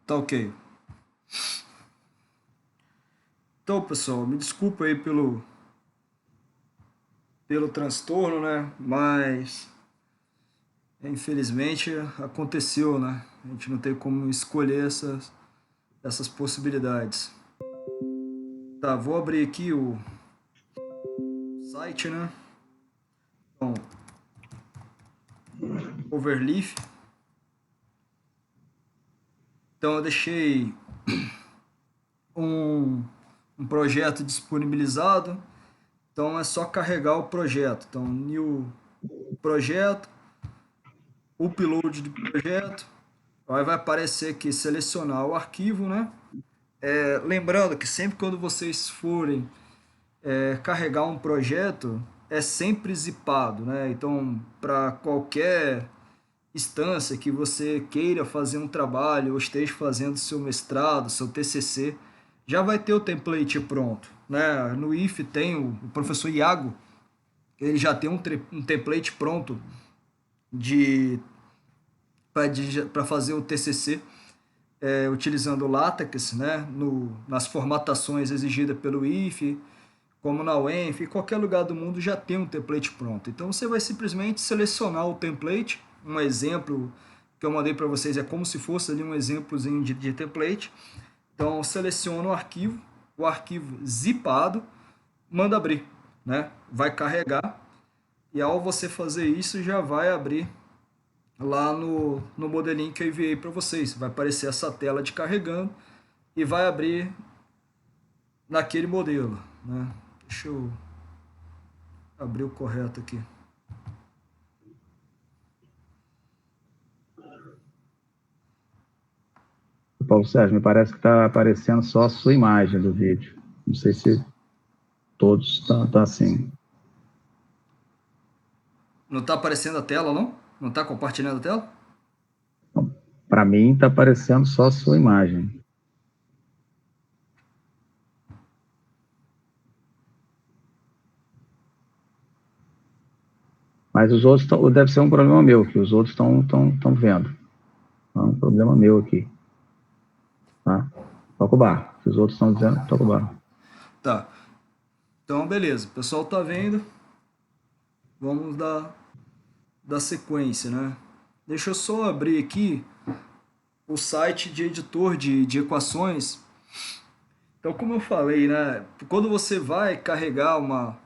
Tá ok. Então, pessoal, me desculpa aí pelo transtorno, né? Mas infelizmente aconteceu, né? A gente não tem como escolher essas possibilidades. Tá, vou abrir aqui o site, né? Então, Overleaf. Então, eu deixei um, um projeto disponibilizado. Então, é só carregar o projeto. Então, new projeto, upload de projeto. Aí vai aparecer aqui selecionar o arquivo, né? Lembrando que sempre quando vocês forem carregar um projeto, é sempre zipado, né? Então, para qualquer instância que você queira fazer um trabalho ou esteja fazendo seu mestrado, seu TCC, já vai ter o template pronto, né? No IF tem o professor Iago, ele já tem um template pronto de para fazer o TCC, utilizando o LaTeX, né, nas formatações exigidas pelo IFE, como na UENF, em qualquer lugar do mundo já tem um template pronto. Então você vai simplesmente selecionar o template, um exemplo que eu mandei para vocês é como se fosse ali um exemplozinho de template. Então seleciona o arquivo zipado, manda abrir, né? Vai carregar e ao você fazer isso já vai abrir lá no modelinho que eu enviei para vocês. Vai aparecer essa tela de carregando e vai abrir naquele modelo, né? Deixa eu abrir o correto aqui. Paulo Sérgio, me parece que está aparecendo só a sua imagem do vídeo. Não sei se todos tá assim. Não está aparecendo a tela, não? Não está compartilhando a tela? Para mim, está aparecendo só a sua imagem. Mas os outros deve ser um problema meu, que os outros estão vendo. É um problema meu aqui. Tá? Toca o barco. Se os outros estão dizendo, toca o barco. Tá. Então, beleza. O pessoal tá vendo. Vamos dar sequência, né? Deixa eu só abrir aqui o site de editor de equações. Então, como eu falei, né? Quando você vai carregar uma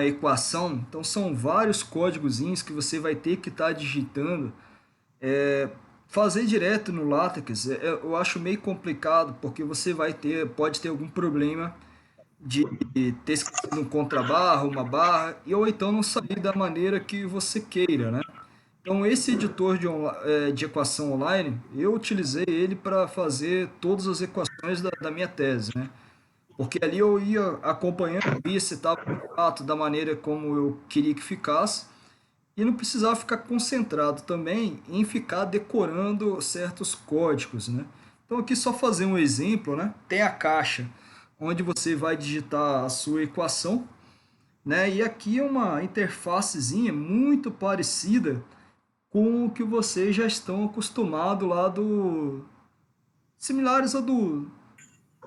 equação, então são vários códigozinhos que você vai ter que estar digitando. Fazer direto no LaTeX eu acho meio complicado, porque você pode ter algum problema de ter esquecido um contrabarra, uma barra, ou então não sair da maneira que você queira, né? Então, esse editor de equação online, eu utilizei ele para fazer todas as equações da minha tese, né? Porque ali eu ia acompanhando, via se estava de fato da maneira como eu queria que ficasse, e não precisava ficar concentrado também em ficar decorando certos códigos, né? Então aqui só fazer um exemplo, né? Tem a caixa onde você vai digitar a sua equação, né? E aqui é uma interfacezinha muito parecida com o que vocês já estão acostumados lá similares ao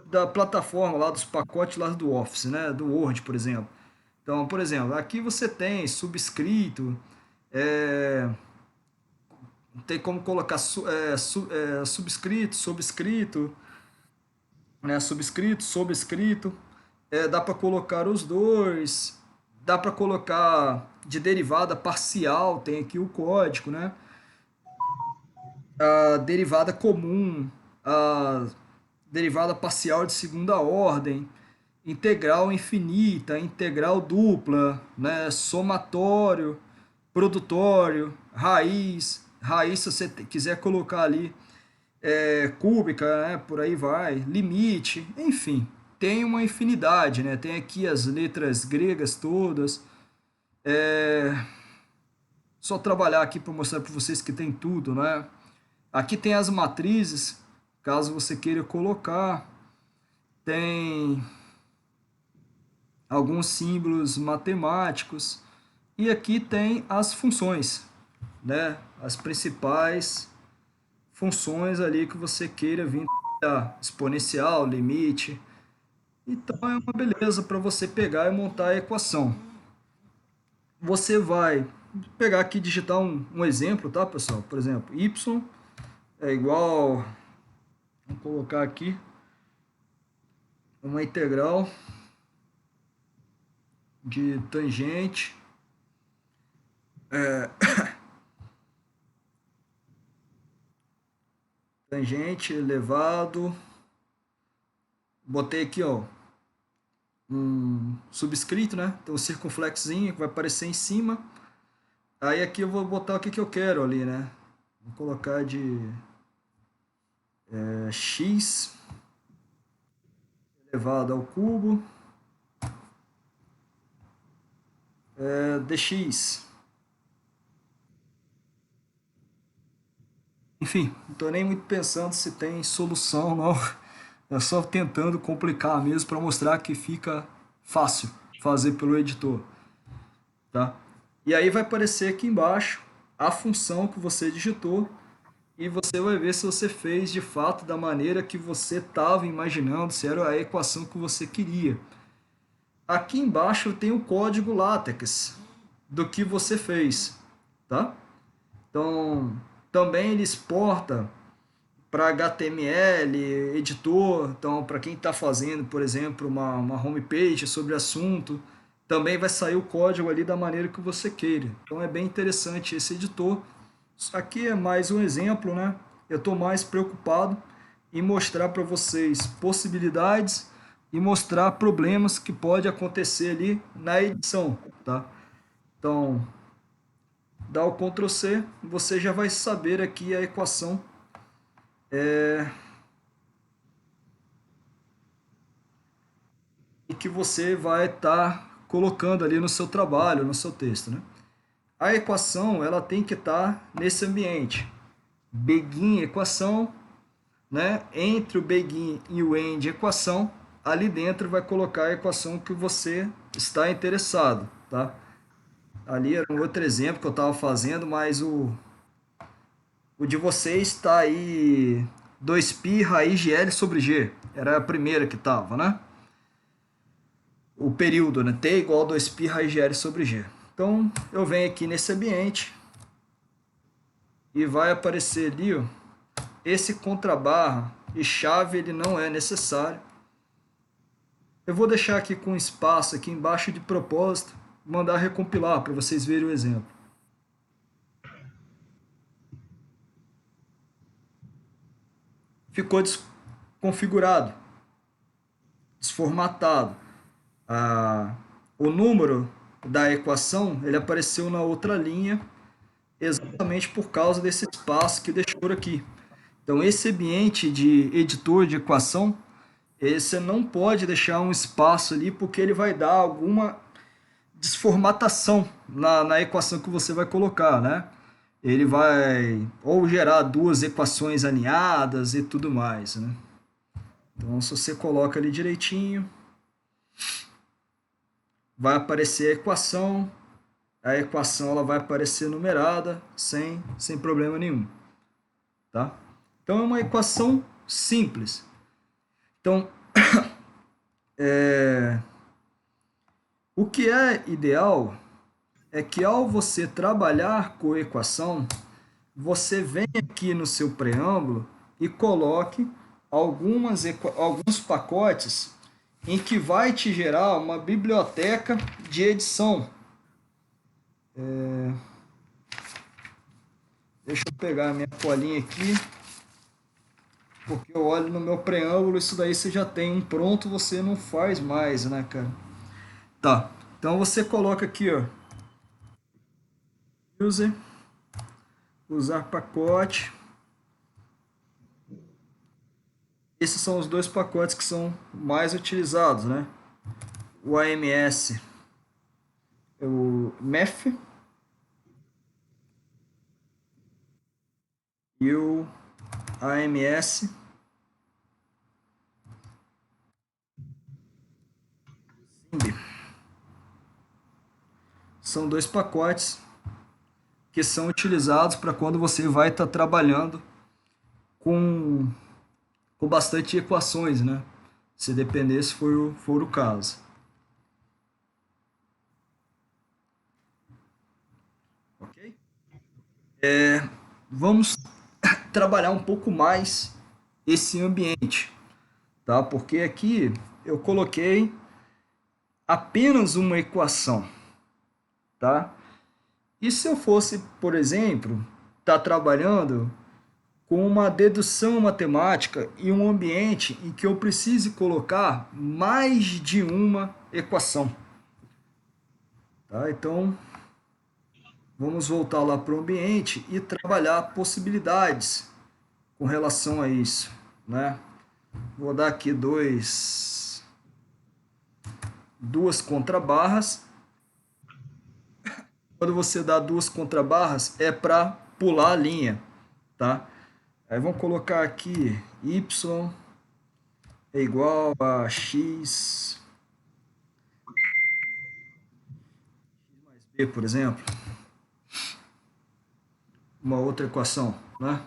da plataforma lá dos pacotes lá do Office, né? Do Word, por exemplo. Então, por exemplo, aqui você tem subscrito, é, tem como colocar subscrito, sobrescrito, né? Subscrito, sobrescrito. Dá para colocar os dois, dá para colocar de derivada parcial, tem aqui o código, né? A derivada comum, a derivada parcial de segunda ordem, integral infinita, integral dupla, né? Somatório, produtório, raiz, raiz se você quiser colocar ali cúbica, né? Por aí vai, limite, enfim, tem uma infinidade, né? Tem aqui as letras gregas todas. É, Só trabalhar aqui para mostrar para vocês que tem tudo, né? Aqui tem as matrizes, caso você queira colocar. Tem alguns símbolos matemáticos. E aqui tem as funções, né? As principais funções ali que você queira vir trabalhar, exponencial, limite. Então é uma beleza para você pegar e montar a equação. Você vai pegar aqui e digitar um exemplo, tá, pessoal? Por exemplo, y é igual, vamos colocar aqui, uma integral de tangente tangente elevado, botei aqui, ó, um subscrito, né? Então, um circunflexinho que vai aparecer em cima. Aí aqui eu vou botar o que eu quero ali, né? Vou colocar de x elevado ao cubo dx. Enfim, não estou nem muito pensando se tem solução, não. É só tentando complicar mesmo para mostrar que fica fácil fazer pelo editor, tá? E aí vai aparecer aqui embaixo a função que você digitou e você vai ver se você fez de fato da maneira que você estava imaginando, se era a equação que você queria. Aqui embaixo tem o código LaTeX do que você fez, tá? Então, também ele exporta para HTML, editor. Então, para quem está fazendo, por exemplo, uma homepage sobre assunto, também vai sair o código ali da maneira que você queira. Então, é bem interessante esse editor. Isso aqui é mais um exemplo, né? Eu estou mais preocupado em mostrar para vocês possibilidades e mostrar problemas que pode acontecer ali na edição, tá? Então, dá o Ctrl C, você já vai saber aqui a equação e que você vai estar colocando ali no seu trabalho, no seu texto, né? A equação, ela tem que estar nesse ambiente. Begin equação, né? Entre o begin e o end equação, ali dentro vai colocar a equação que você está interessado, tá? Ali era um outro exemplo que eu estava fazendo, mas o de vocês está aí 2π raiz de L sobre G. Era a primeira que estava, né? O período, né? T igual a 2π raiz de L sobre G. Então, eu venho aqui nesse ambiente e vai aparecer ali, ó, esse contrabarra e chave, ele não é necessário. Eu vou deixar aqui com espaço aqui embaixo de propósito, mandar recompilar para vocês verem o exemplo. Ficou desconfigurado, desformatado. O número da equação ele apareceu na outra linha exatamente por causa desse espaço que deixou aqui. Então, esse ambiente de editor de equação, você não pode deixar um espaço ali porque ele vai dar alguma desformatação na equação que você vai colocar, né? Ele vai ou gerar duas equações alinhadas e tudo mais, né? Então, se você coloca ali direitinho, vai aparecer a equação ela vai aparecer numerada sem problema nenhum, tá? Então, é uma equação simples. Então, o que é ideal é que ao você trabalhar com equação, você vem aqui no seu preâmbulo e coloque alguns pacotes em que vai te gerar uma biblioteca de edição. Deixa eu pegar a minha colinha aqui, porque eu olho no meu preâmbulo, isso daí você já tem um pronto, você não faz mais, né, cara? Tá, então você coloca aqui, ó, user, usar pacote. Esses são os dois pacotes que são mais utilizados, né? O AMS, o MEF e o AMS Simb. São dois pacotes que são utilizados para quando você vai estar trabalhando com, com bastante equações, né? Se dependesse, for o caso. Ok? Vamos trabalhar um pouco mais esse ambiente, tá? Porque aqui eu coloquei apenas uma equação, tá? E se eu fosse, por exemplo, estar trabalhando com uma dedução matemática e um ambiente em que eu precise colocar mais de uma equação, tá? Então, vamos voltar lá para o ambiente e trabalhar possibilidades com relação a isso, né? Vou dar aqui duas contrabarras. Quando você dá duas contrabarras, é para pular a linha, tá? Aí vamos colocar aqui y é igual a x mais b, por exemplo. Uma outra equação, né?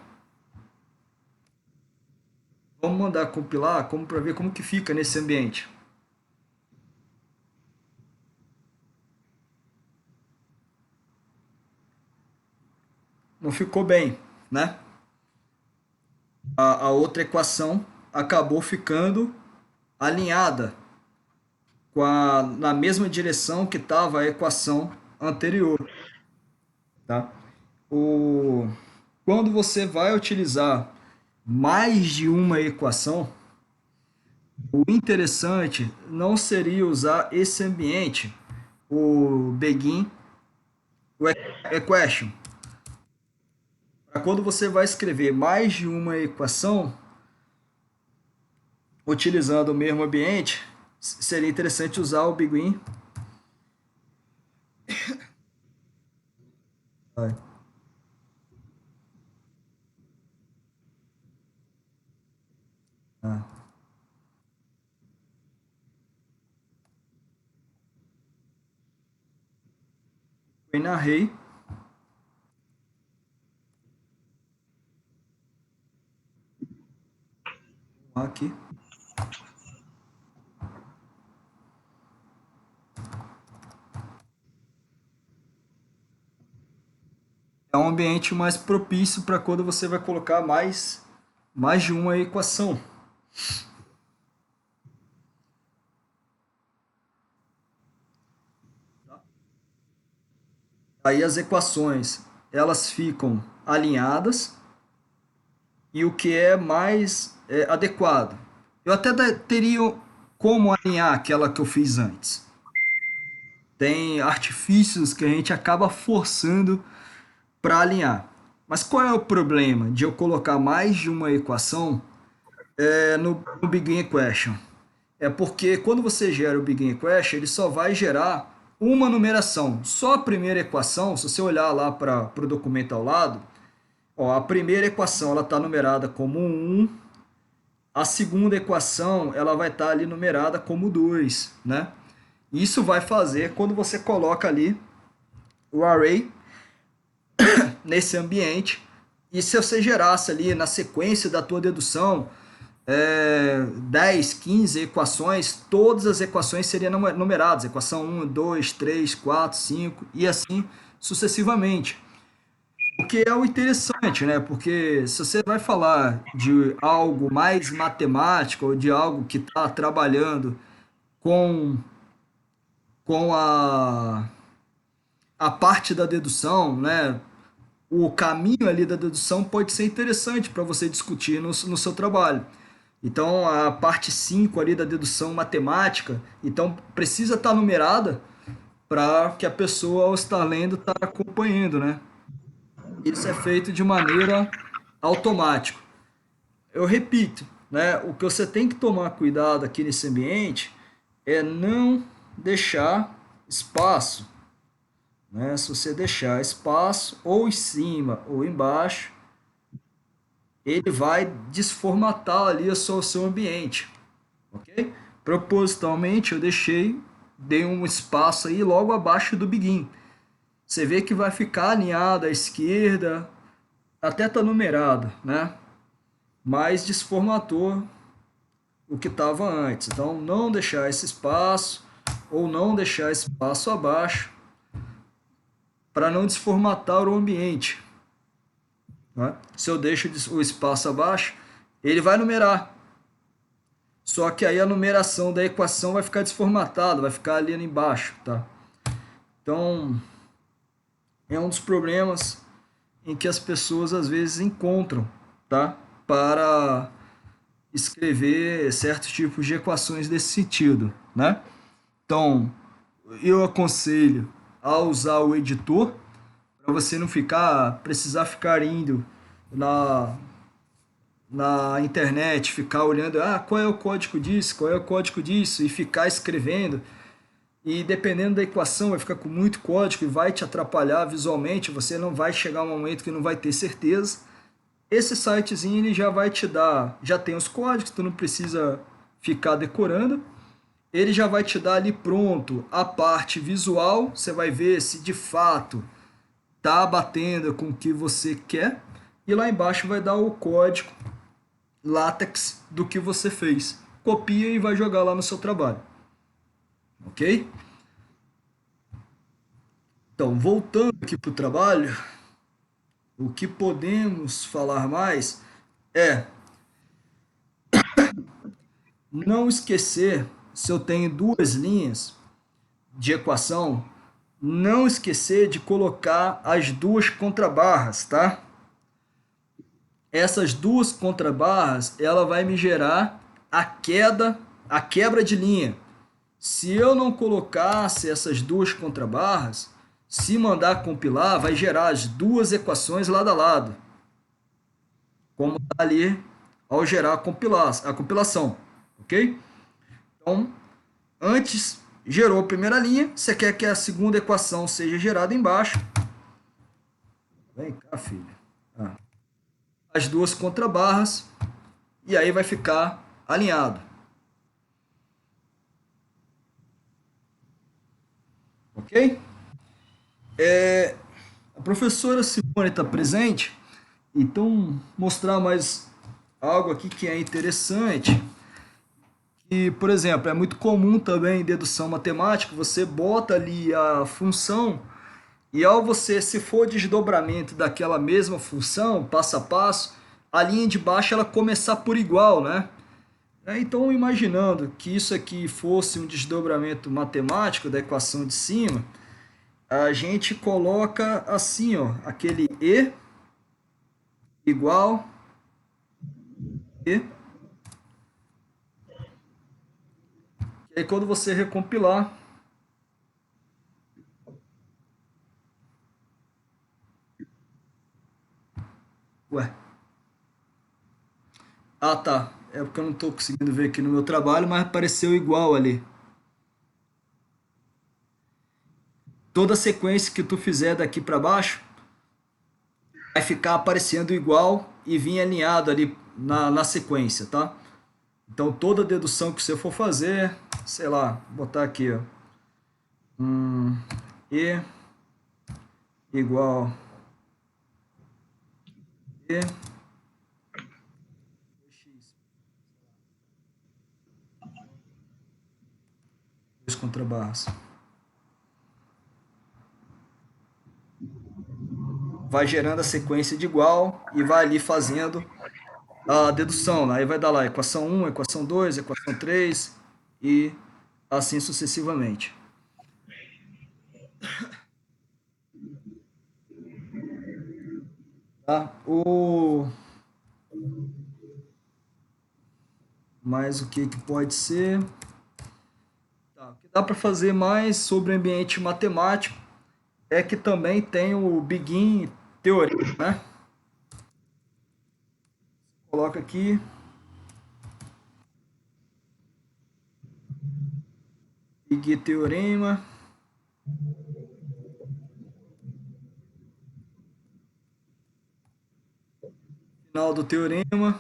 Vamos mandar compilar para ver como que fica nesse ambiente. Não ficou bem, né? A outra equação acabou ficando alinhada na mesma direção que estava a equação anterior, tá? Quando você vai utilizar mais de uma equação, o interessante não seria usar esse ambiente, o begin equation. Para quando você vai escrever mais de uma equação, utilizando o mesmo ambiente, seria interessante usar o begin. Array aqui. É um ambiente mais propício para quando você vai colocar mais de uma equação. Aí as equações, elas ficam alinhadas e o que é mais adequado. Eu até teria como alinhar aquela que eu fiz antes. Tem artifícios que a gente acaba forçando para alinhar. Mas qual é o problema de eu colocar mais de uma equação no Begin Equation? É porque quando você gera o Begin Equation, ele só vai gerar uma numeração. Só a primeira equação, se você olhar lá para o documento ao lado, ó, a primeira equação está numerada como 1, a segunda equação ela vai estar ali numerada como 2, né? Isso vai fazer quando você coloca ali o array nesse ambiente, e se você gerasse ali na sequência da tua dedução 10, 15 equações, todas as equações seriam numeradas, equação 1, 2, 3, 4, 5 e assim sucessivamente. O que é o interessante, né? Porque se você vai falar de algo mais matemático ou de algo que está trabalhando com, com a parte da dedução, né? O caminho ali da dedução pode ser interessante para você discutir no seu trabalho. Então, a parte 5 ali da dedução matemática, então precisa estar numerada para que a pessoa, ao estar lendo, está acompanhando, né? Isso é feito de maneira automática. Eu repito, né? O que você tem que tomar cuidado aqui nesse ambiente é não deixar espaço, né? Se você deixar espaço ou em cima ou embaixo, ele vai desformatar ali o seu ambiente, ok? Propositalmente eu dei um espaço aí logo abaixo do begin. Você vê que vai ficar alinhado à esquerda, até tá numerado, né? mas desformatou o que estava antes. Então, não deixar esse espaço ou não deixar esse espaço abaixo para não desformatar o ambiente. Né? Se eu deixo o espaço abaixo, ele vai numerar. Só que aí a numeração da equação vai ficar desformatada, vai ficar ali embaixo. Tá? Então, é um dos problemas em que as pessoas às vezes encontram, tá? Para escrever certos tipos de equações desse sentido, né? Então, eu aconselho a usar o editor para você não precisar ficar indo na internet, ficar olhando, qual é o código disso, qual é o código disso, e ficar escrevendo. E dependendo da equação, vai ficar com muito código e vai te atrapalhar visualmente, você não vai chegar um momento que não vai ter certeza. Esse sitezinho ele já vai te dar, já tem os códigos, tu não precisa ficar decorando. Ele já vai te dar ali pronto a parte visual, você vai ver se de fato tá batendo com o que você quer. E lá embaixo vai dar o código LaTeX do que você fez. Copia e vai jogar lá no seu trabalho. Ok? Então, voltando aqui para o trabalho, o que podemos falar mais é não esquecer, se eu tenho duas linhas de equação, não esquecer de colocar as duas contrabarras, tá? Essas duas contrabarras, ela vai me gerar a quebra de linha. Se eu não colocasse essas duas contrabarras, se mandar compilar, vai gerar as duas equações lado a lado, como está ali ao gerar a compilação, ok? Então, antes gerou a primeira linha, você quer que a segunda equação seja gerada embaixo. Vem cá, filho. As duas contrabarras, e aí vai ficar alinhado. Ok? A professora Simone está presente, então mostrar mais algo aqui que é interessante. E, por exemplo, é muito comum também em dedução matemática, você bota ali a função e ao você, se for desdobramento daquela mesma função, passo a passo, a linha de baixo ela começar por igual, né? Então, imaginando que isso aqui fosse um desdobramento matemático da equação de cima, a gente coloca assim, ó, aquele E igual E. E aí quando você recompilar, ué, tá, é porque eu não estou conseguindo ver aqui no meu trabalho, mas apareceu igual ali. Toda sequência que tu fizer daqui para baixo vai ficar aparecendo igual e vir alinhado ali na sequência, tá? Então toda dedução que você for fazer, sei lá, vou botar aqui, ó, E igual E x, dois contrabarras. Vai gerando a sequência de igual e vai ali fazendo a dedução. Aí vai dar lá equação 1, equação 2, equação 3 e assim sucessivamente. Tá? Mais o que pode ser? Tá. O que dá para fazer mais sobre o ambiente matemático é que também tem o Begin teorema, né? Coloca aqui. Begin teorema. Final do teorema.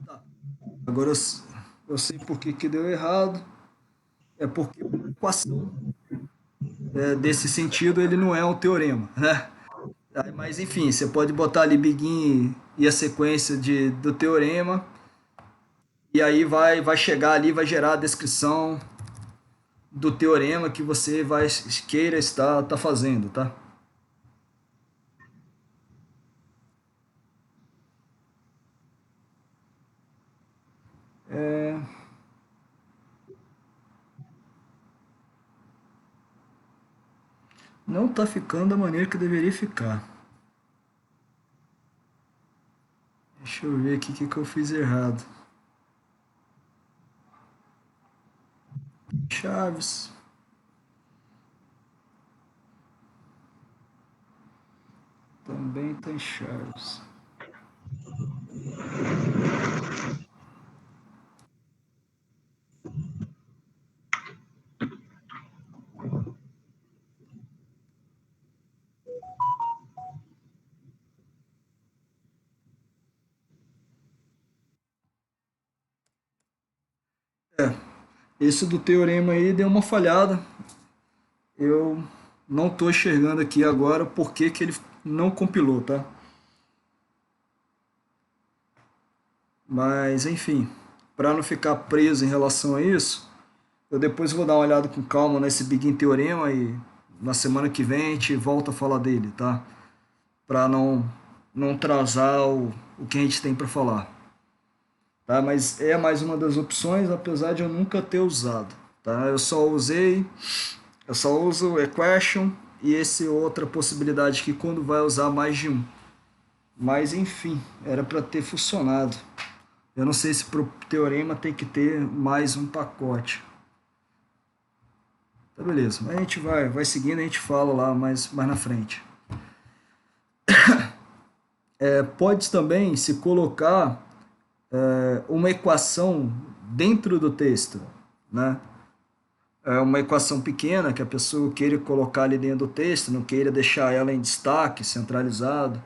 Tá. Agora eu sei por que deu errado. É porque a equação desse sentido, ele não é um teorema, né? Mas enfim, você pode botar ali begin e a sequência do teorema, e aí vai chegar ali, vai gerar a descrição do teorema que você queira tá fazendo, tá? Não tá ficando da maneira que deveria ficar. Deixa eu ver aqui o que eu fiz errado. Chaves. Também tem chaves. Esse do teorema aí deu uma falhada. Eu não estou enxergando aqui agora por que ele não compilou, tá? Mas enfim, para não ficar preso em relação a isso, eu depois vou dar uma olhada com calma nesse Begin Teorema e na semana que vem a gente volta a falar dele, tá? Para não atrasar o que a gente tem para falar. Tá? Mas é mais uma das opções, apesar de eu nunca ter usado. Tá? Eu só uso equation e esse outra possibilidade que quando vai usar mais de um. Mas enfim, era para ter funcionado. Eu não sei se pro teorema tem que ter mais um pacote. Tá, beleza, mas a gente vai seguindo, a gente fala lá mais na frente. Pode também se colocar uma equação dentro do texto, né? Uma equação pequena que a pessoa queira colocar ali dentro do texto, não queira deixar ela em destaque, centralizado.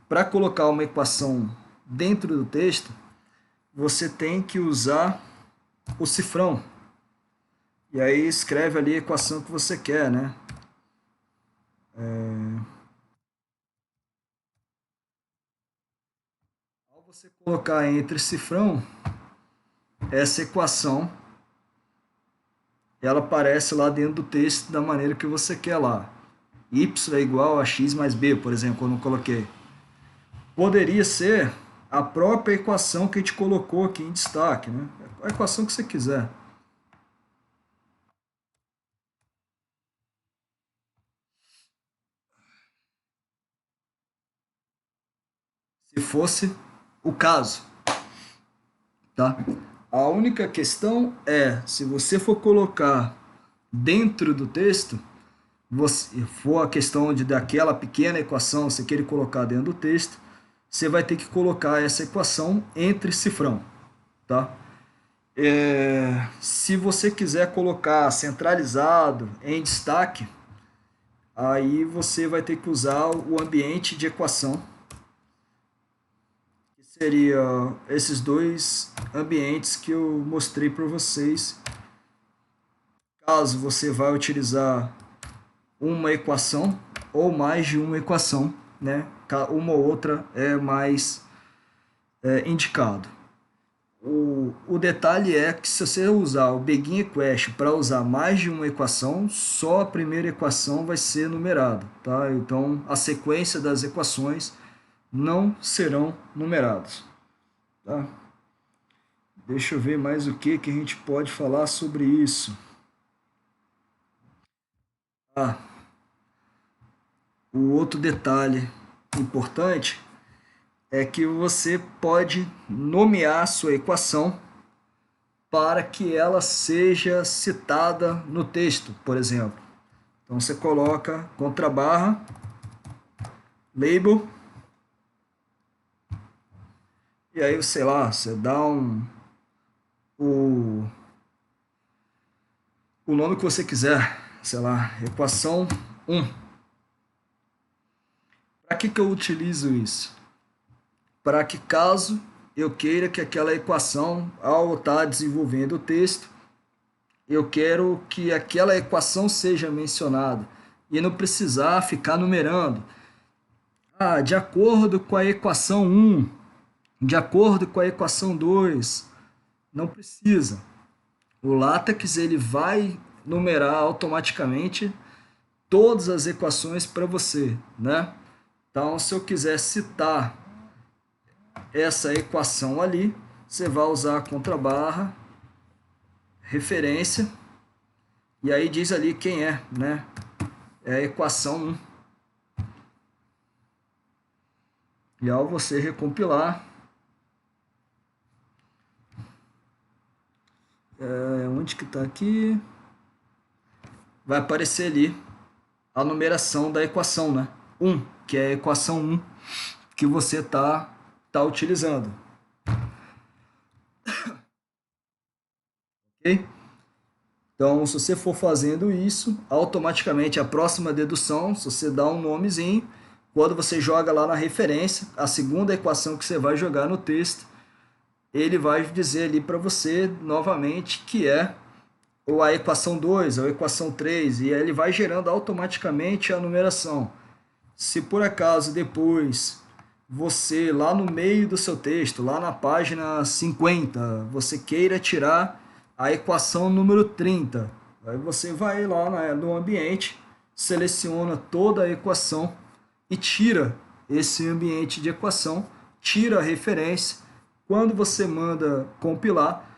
Para colocar uma equação dentro do texto, você tem que usar o cifrão. E aí escreve ali a equação que você quer, né? Ao você colocar entre cifrão, essa equação, ela aparece lá dentro do texto da maneira que você quer lá. Y é igual a x mais b, por exemplo, quando eu coloquei. Poderia ser a própria equação que a gente colocou aqui em destaque, né? A equação que você quiser. Se fosse o caso, tá? A única questão é, se você for colocar dentro do texto, se for a questão daquela pequena equação, você querer colocar dentro do texto, você vai ter que colocar essa equação entre cifrão, tá? Se você quiser colocar centralizado em destaque, aí você vai ter que usar o ambiente de equação, que seria esses dois ambientes que eu mostrei para vocês. Caso você vai utilizar uma equação ou mais de uma equação, né? Uma ou outra é mais indicado. O detalhe é que se você usar o Begin Equation para usar mais de uma equação, só a primeira equação vai ser numerada, tá? Então a sequência das equações não serão numeradas, tá? Deixa eu ver mais o que a gente pode falar sobre isso. O outro detalhe importante é que você pode nomear a sua equação para que ela seja citada no texto, por exemplo. Então você coloca contrabarra, label, e aí, sei lá, você dá o nome que você quiser, sei lá, equação 1. Para que eu utilizo isso? Para que caso eu queira que aquela equação, ao estar desenvolvendo o texto, eu quero que aquela equação seja mencionada e não precisar ficar numerando. Ah, de acordo com a equação 1, de acordo com a equação 2, não precisa. O LaTeX ele vai numerar automaticamente todas as equações para você, né? Então, se eu quiser citar essa equação ali, você vai usar a contrabarra, referência, e aí diz ali quem é, né? É a equação 1. E ao você recompilar, onde que está aqui? Vai aparecer ali a numeração da equação, né? 1, que é a equação 1 que você tá utilizando. Ok? Então, se você for fazendo isso, automaticamente a próxima dedução, se você dá um nomezinho, quando você joga lá na referência, a segunda equação que você vai jogar no texto, ele vai dizer ali para você novamente que é ou a equação 2, ou a equação 3, e aí ele vai gerando automaticamente a numeração. Se por acaso depois você, lá no meio do seu texto, lá na página 50, você queira tirar a equação número 30, aí você vai lá no ambiente, seleciona toda a equação e tira esse ambiente de equação, tira a referência. Quando você manda compilar,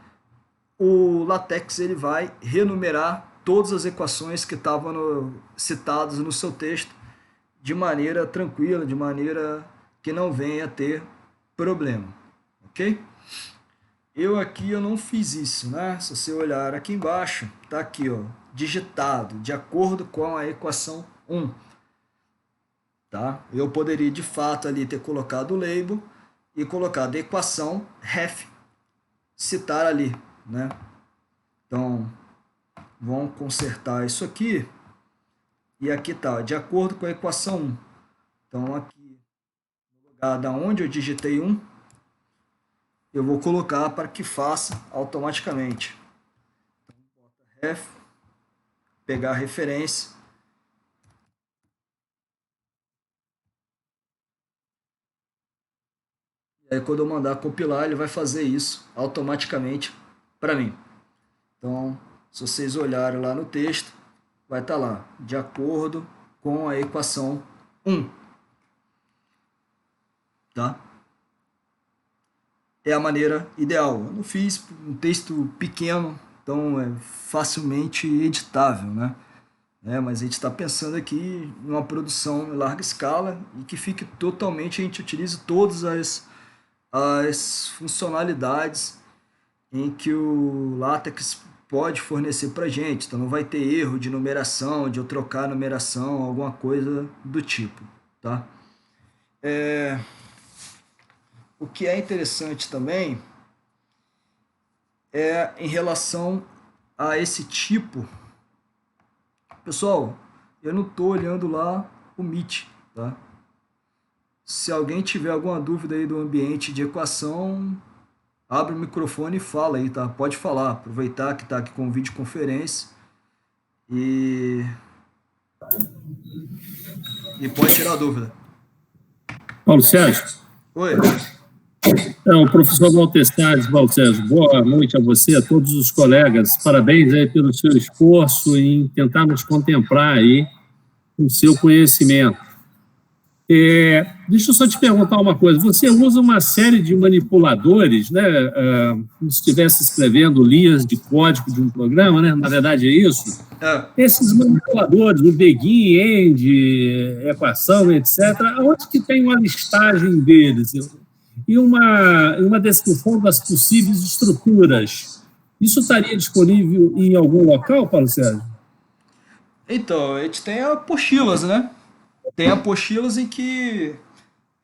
o LaTeX ele vai renumerar todas as equações que estavam citadas no seu texto de maneira tranquila, de maneira que não venha a ter problema, ok? Eu não fiz isso, né? Se você olhar aqui embaixo, tá aqui, ó, digitado, de acordo com a equação 1, tá? Eu poderia de fato ali ter colocado o label e colocado a equação ref, citar ali, né? Então, vamos consertar isso aqui. E aqui tá, de acordo com a equação 1. Então, aqui, no lugar da onde eu digitei 1, eu vou colocar para que faça automaticamente. Então, bota ref, pegar a referência. E aí, quando eu mandar compilar, ele vai fazer isso automaticamente para mim. Então, se vocês olharem lá no texto, vai estar lá, de acordo com a equação 1. Tá? É a maneira ideal. Eu não fiz um texto pequeno, então é facilmente editável, né? Mas a gente está pensando aqui em uma produção em larga escala e que fique totalmente, a gente utilize todas as funcionalidades em que o LaTeX pode fornecer para a gente. Então não vai ter erro de numeração, de eu trocar a numeração, alguma coisa do tipo, tá? O que é interessante também é em relação a esse tipo. Pessoal, eu não estou olhando lá o Meet, tá? Se alguém tiver alguma dúvida aí do ambiente de equação, abre o microfone e fala aí, tá? Pode falar, aproveitar que está aqui com videoconferência e pode tirar a dúvida. Paulo Sérgio. Oi. O professor Walter Salles, Paulo Sérgio, boa noite a você, a todos os colegas. Parabéns aí pelo seu esforço em tentar nos contemplar aí com o seu conhecimento. Deixa eu só te perguntar uma coisa. Você usa uma série de manipuladores, né? Como se estivesse escrevendo linhas de código de um programa, né? Na verdade é isso? Esses manipuladores, o begin, end, equação, etc., onde que tem uma listagem deles? E uma descrição das possíveis estruturas. Isso estaria disponível em algum local, Paulo Sérgio? Então, a gente tem apostilas, né? Tem apostilas em que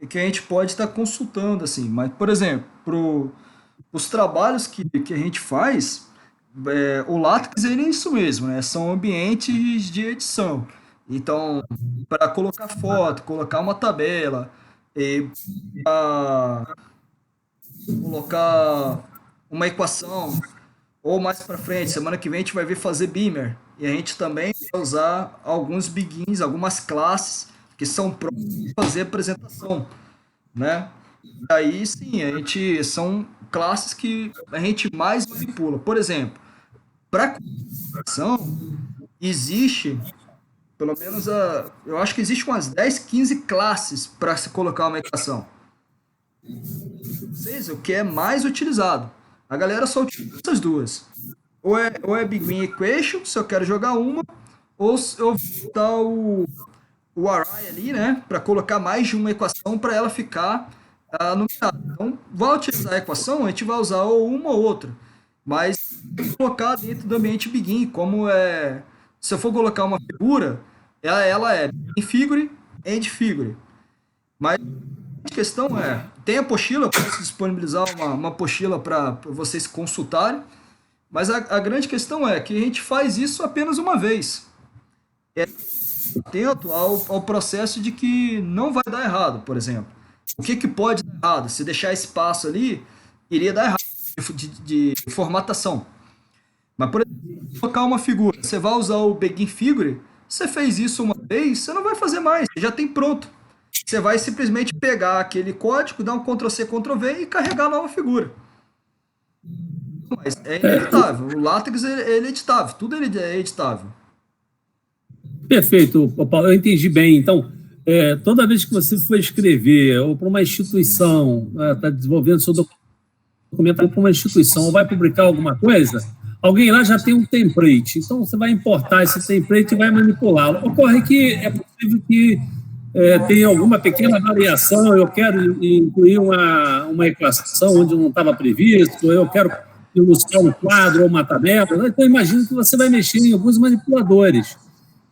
a gente pode estar consultando, assim. Mas, por exemplo, os trabalhos que a gente faz, o LaTeX ele é isso mesmo, né? São ambientes de edição. Então, para colocar foto, colocar uma tabela, para colocar uma equação, Ou mais para frente, semana que vem a gente vai ver fazer Beamer. E a gente também vai usar alguns bigins, algumas classes que são prontas para fazer apresentação, né? Aí sim, a gente são classes que a gente mais manipula. Por exemplo, para comunicação existe pelo menos eu acho que existe umas 10, 15 classes para se colocar uma equação. Vocês, o que é mais utilizado. A galera só utiliza essas duas. Ou é Big Win Equation, se eu quero jogar uma, ou se eu vou botar o array ali, né, para colocar mais de uma equação para ela ficar numerada. Então, vai utilizar a equação, a gente vai usar ou uma ou outra, mas colocar dentro do ambiente Begin, como se eu for colocar uma figura, ela é Begin Figure, End Figure. Mas a questão tem apostila, eu posso disponibilizar uma apostila para vocês consultarem, mas a grande questão é que a gente faz isso apenas uma vez. Atento ao processo de que não vai dar errado, por exemplo. O que pode dar errado? Se deixar espaço ali, iria dar errado de formatação. Mas, por exemplo, colocar uma figura, você vai usar o Begin Figure, você fez isso uma vez, você não vai fazer mais, já tem pronto. Você vai simplesmente pegar aquele código, dar um Ctrl+C, Ctrl+V e carregar a nova figura. Mas é editável. O LaTeX ele é editável, tudo ele é editável. Perfeito, Paulo, eu entendi bem. Então, toda vez que você for escrever ou para uma instituição, está desenvolvendo seu documento para uma instituição ou vai publicar alguma coisa, alguém lá já tem um template. Então, você vai importar esse template e vai manipulá-lo. Ocorre que é possível que tenha alguma pequena variação, eu quero incluir uma equação onde não estava previsto, eu quero ilustrar um quadro ou uma tabela. Então, imagino que você vai mexer em alguns manipuladores.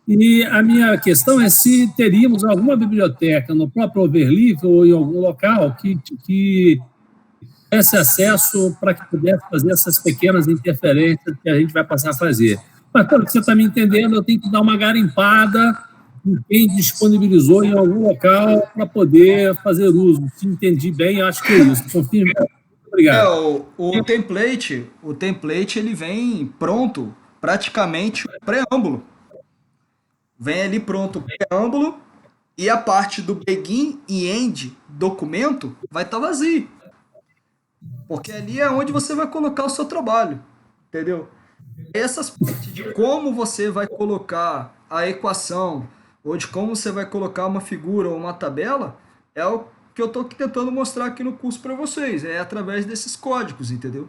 E a minha questão é se teríamos alguma biblioteca no próprio Overleaf ou em algum local que tivesse acesso para que pudesse fazer essas pequenas interferências que a gente vai passar a fazer. Mas, pelo que você está me entendendo, eu tenho que dar uma garimpada em quem disponibilizou em algum local para poder fazer uso. Se entendi bem, acho que é isso. Confirma. Obrigado. O template ele vem pronto, praticamente o preâmbulo. Vem ali pronto o preâmbulo e a parte do begin e end documento vai estar vazio. Porque ali é onde você vai colocar o seu trabalho, entendeu? Essas partes de como você vai colocar a equação ou de como você vai colocar uma figura ou uma tabela é o que eu estou tentando mostrar aqui no curso para vocês. É através desses códigos, entendeu?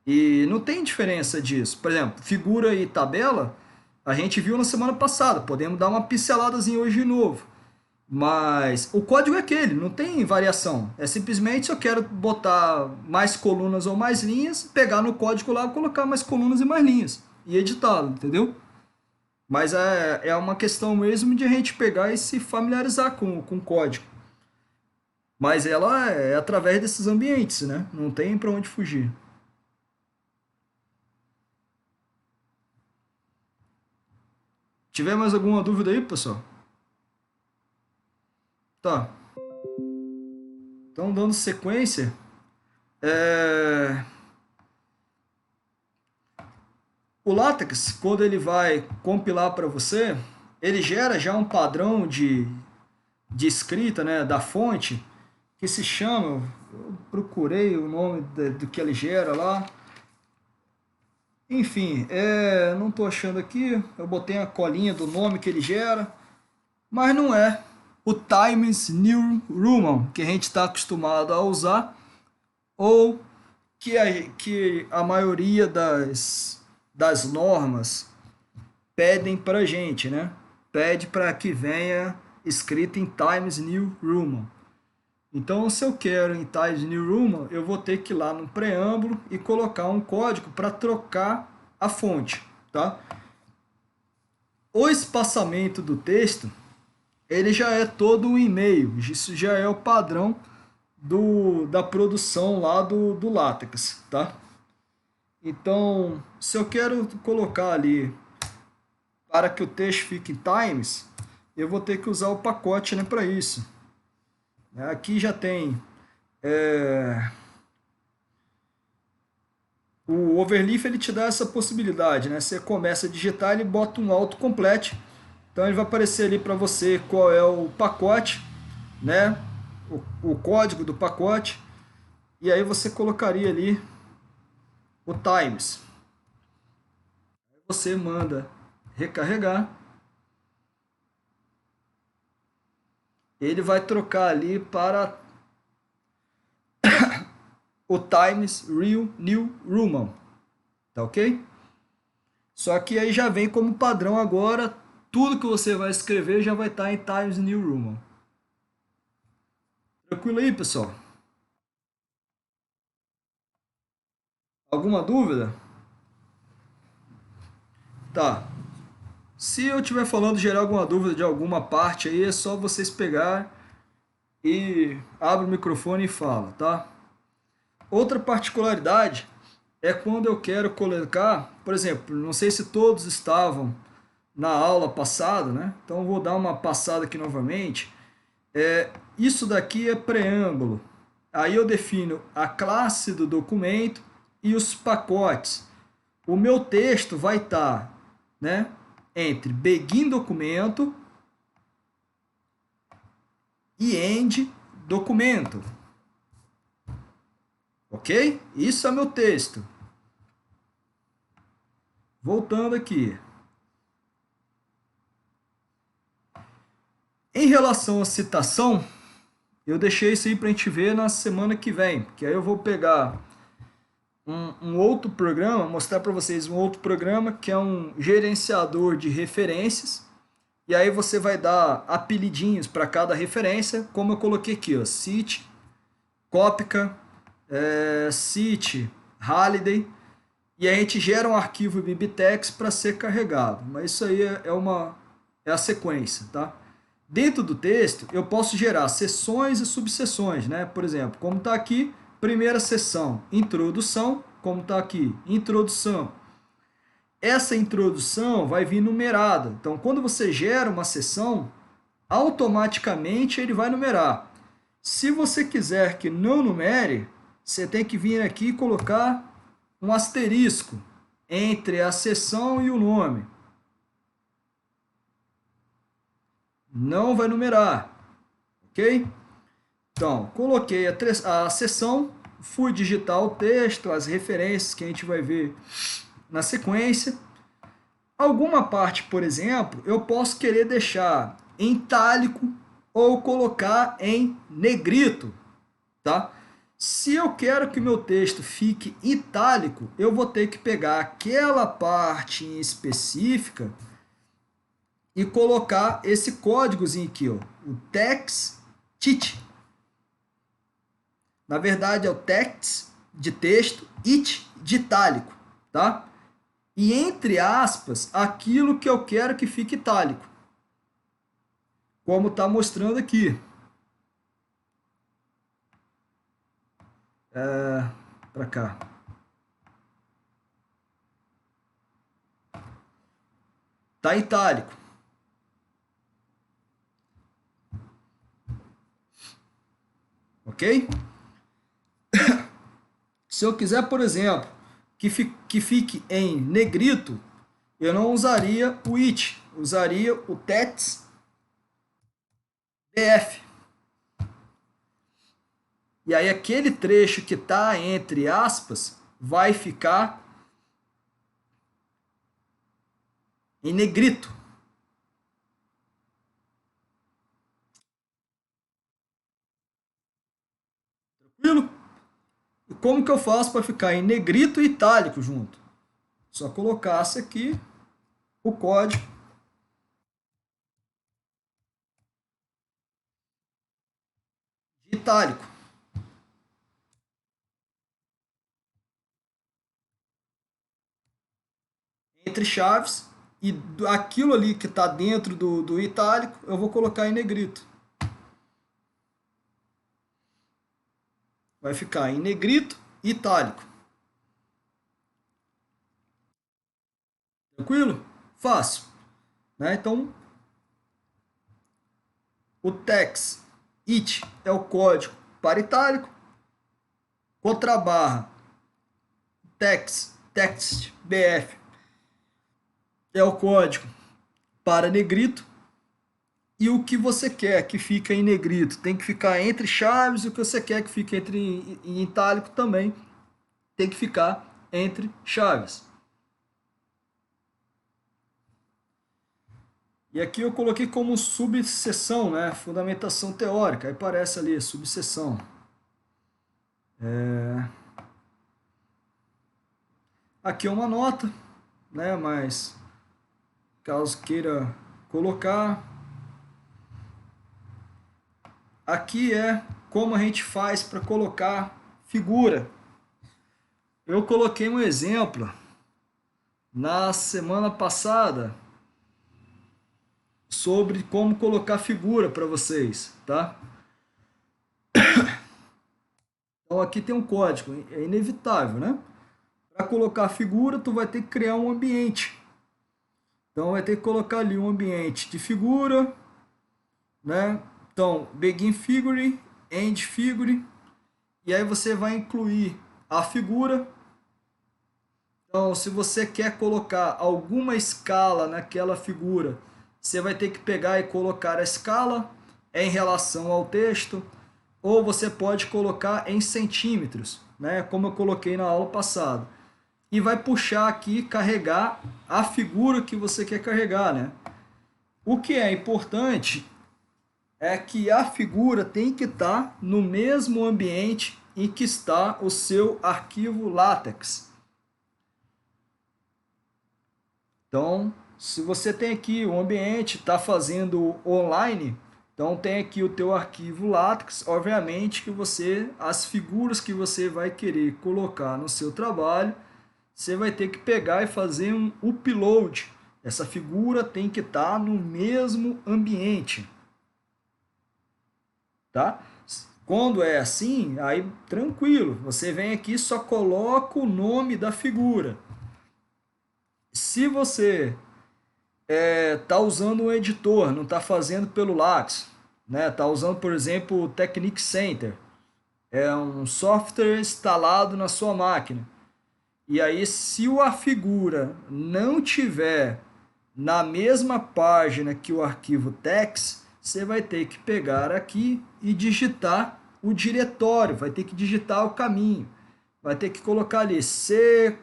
E não tem diferença disso. Por exemplo, figura e tabela a gente viu na semana passada, podemos dar uma pinceladazinha hoje de novo. Mas o código é aquele, não tem variação. É simplesmente se eu quero botar mais colunas ou mais linhas, pegar no código lá, colocar mais colunas e mais linhas e editá-lo, entendeu? Mas é uma questão mesmo de a gente pegar e se familiarizar com o código. Mas ela é através desses ambientes, né? Não tem para onde fugir. Tiver mais alguma dúvida aí, pessoal? Tá. Então, dando sequência, o LaTeX, quando ele vai compilar para você, ele gera já um padrão de escrita, né, da fonte, que se chama, eu procurei o nome do que ele gera lá. Enfim, não estou achando aqui, eu botei a colinha do nome que ele gera, mas não é o Times New Roman que a gente está acostumado a usar, ou que a maioria das normas pedem para a gente, né? Pede para que venha escrito em Times New Roman. Então, se eu quero em Times New Roman, eu vou ter que ir lá no preâmbulo e colocar um código para trocar a fonte, tá? O espaçamento do texto, ele já é todo um e-mail. Isso já é o padrão da produção lá do LaTeX, tá? Então, se eu quero colocar ali para que o texto fique em Times, eu vou ter que usar o pacote, né, para isso. Aqui já tem O overleaf ele te dá essa possibilidade, né? Você começa a digitar, ele bota um autocomplete. Então ele vai aparecer ali para você qual é o pacote, né? O código do pacote. E aí você colocaria ali o times. Você manda recarregar. Ele vai trocar ali para o Times Real New Roman. Tá ok? Só que aí já vem como padrão agora, tudo que você vai escrever já vai estar em Times New Roman. Tranquilo aí, pessoal? Alguma dúvida? Tá. Se eu estiver falando gerar alguma dúvida de alguma parte aí, é só vocês pegar e abre o microfone e fala, tá? Outra particularidade é quando eu quero colocar, por exemplo, não sei se todos estavam na aula passada, né? Então vou dar uma passada aqui novamente. Isso daqui é preâmbulo. Aí eu defino a classe do documento e os pacotes. O meu texto vai estar, né, entre begin documento e end documento. Ok? Isso é meu texto. Voltando aqui. Em relação à citação, eu deixei isso aí para a gente ver na semana que vem, que aí eu vou pegar um outro programa, mostrar para vocês um outro programa que é um gerenciador de referências, e aí você vai dar apelidinhos para cada referência, como eu coloquei aqui, ó, Cite, Copica, Cite, Holiday, e a gente gera um arquivo BibTeX para ser carregado, mas isso aí é a sequência, tá? Dentro do texto, eu posso gerar seções e subseções, né? Por exemplo, como está aqui, primeira seção, introdução, como está aqui, introdução. Essa introdução vai vir numerada. Então, quando você gera uma seção, automaticamente ele vai numerar. Se você quiser que não numere, você tem que vir aqui e colocar um asterisco entre a seção e o nome. Não vai numerar, ok? Então, coloquei a seção, fui digitar o texto, as referências que a gente vai ver na sequência. Alguma parte, por exemplo, eu posso querer deixar em itálico ou colocar em negrito, tá? Se eu quero que o meu texto fique itálico, eu vou ter que pegar aquela parte em específica e colocar esse códigozinho aqui, ó, o text. Na verdade é o text de texto, it de itálico, tá? E entre aspas, aquilo que eu quero que fique itálico. Como está mostrando aqui. Para cá. Tá itálico. Ok? Se eu quiser, por exemplo, que fique em negrito, eu não usaria o it, usaria o text df. E aí aquele trecho que está entre aspas vai ficar em negrito. Tranquilo? E como que eu faço para ficar em negrito e itálico junto? Só colocasse aqui o código de itálico. Entre chaves, e aquilo ali que está dentro do itálico, eu vou colocar em negrito. Vai ficar em negrito e itálico. Tranquilo? Fácil. Né? Então, o text it é o código para itálico, contrabarra text BF é o código para negrito, e o que você quer que fique em negrito tem que ficar entre chaves, e o que você quer que fique em itálico também tem que ficar entre chaves. E aqui eu coloquei como subseção, né? Fundamentação teórica. Aí aparece ali, subseção. Aqui é uma nota, né? Mas caso queira colocar. Aqui é como a gente faz para colocar figura. Eu coloquei um exemplo na semana passada sobre como colocar figura para vocês, tá? Então aqui tem um código, é inevitável, né? Para colocar figura, tu vai ter que criar um ambiente. Então vai ter que colocar ali um ambiente de figura, né? Então, begin figure, end figure, e aí você vai incluir a figura. Então, se você quer colocar alguma escala naquela figura, você vai ter que pegar e colocar a escala em relação ao texto, ou você pode colocar em centímetros, né? Como eu coloquei na aula passada. E vai puxar aqui, carregar a figura que você quer carregar, né? O que é importante é que a figura tem que estar no mesmo ambiente em que está o seu arquivo LaTeX. Então, se você tem aqui um ambiente, está fazendo online, então tem aqui o teu arquivo LaTeX, obviamente que as figuras que você vai querer colocar no seu trabalho, você vai ter que pegar e fazer um upload. Essa figura tem que estar no mesmo ambiente. Tá? Quando é assim, aí tranquilo, você vem aqui e só coloca o nome da figura. Se você está usando um editor, não está fazendo pelo LaTeX, né? Está usando, por exemplo, o Technic Center, é um software instalado na sua máquina. E aí, se a figura não tiver na mesma página que o arquivo text, você vai ter que pegar aqui e digitar o diretório, vai ter que digitar o caminho, vai ter que colocar ali C,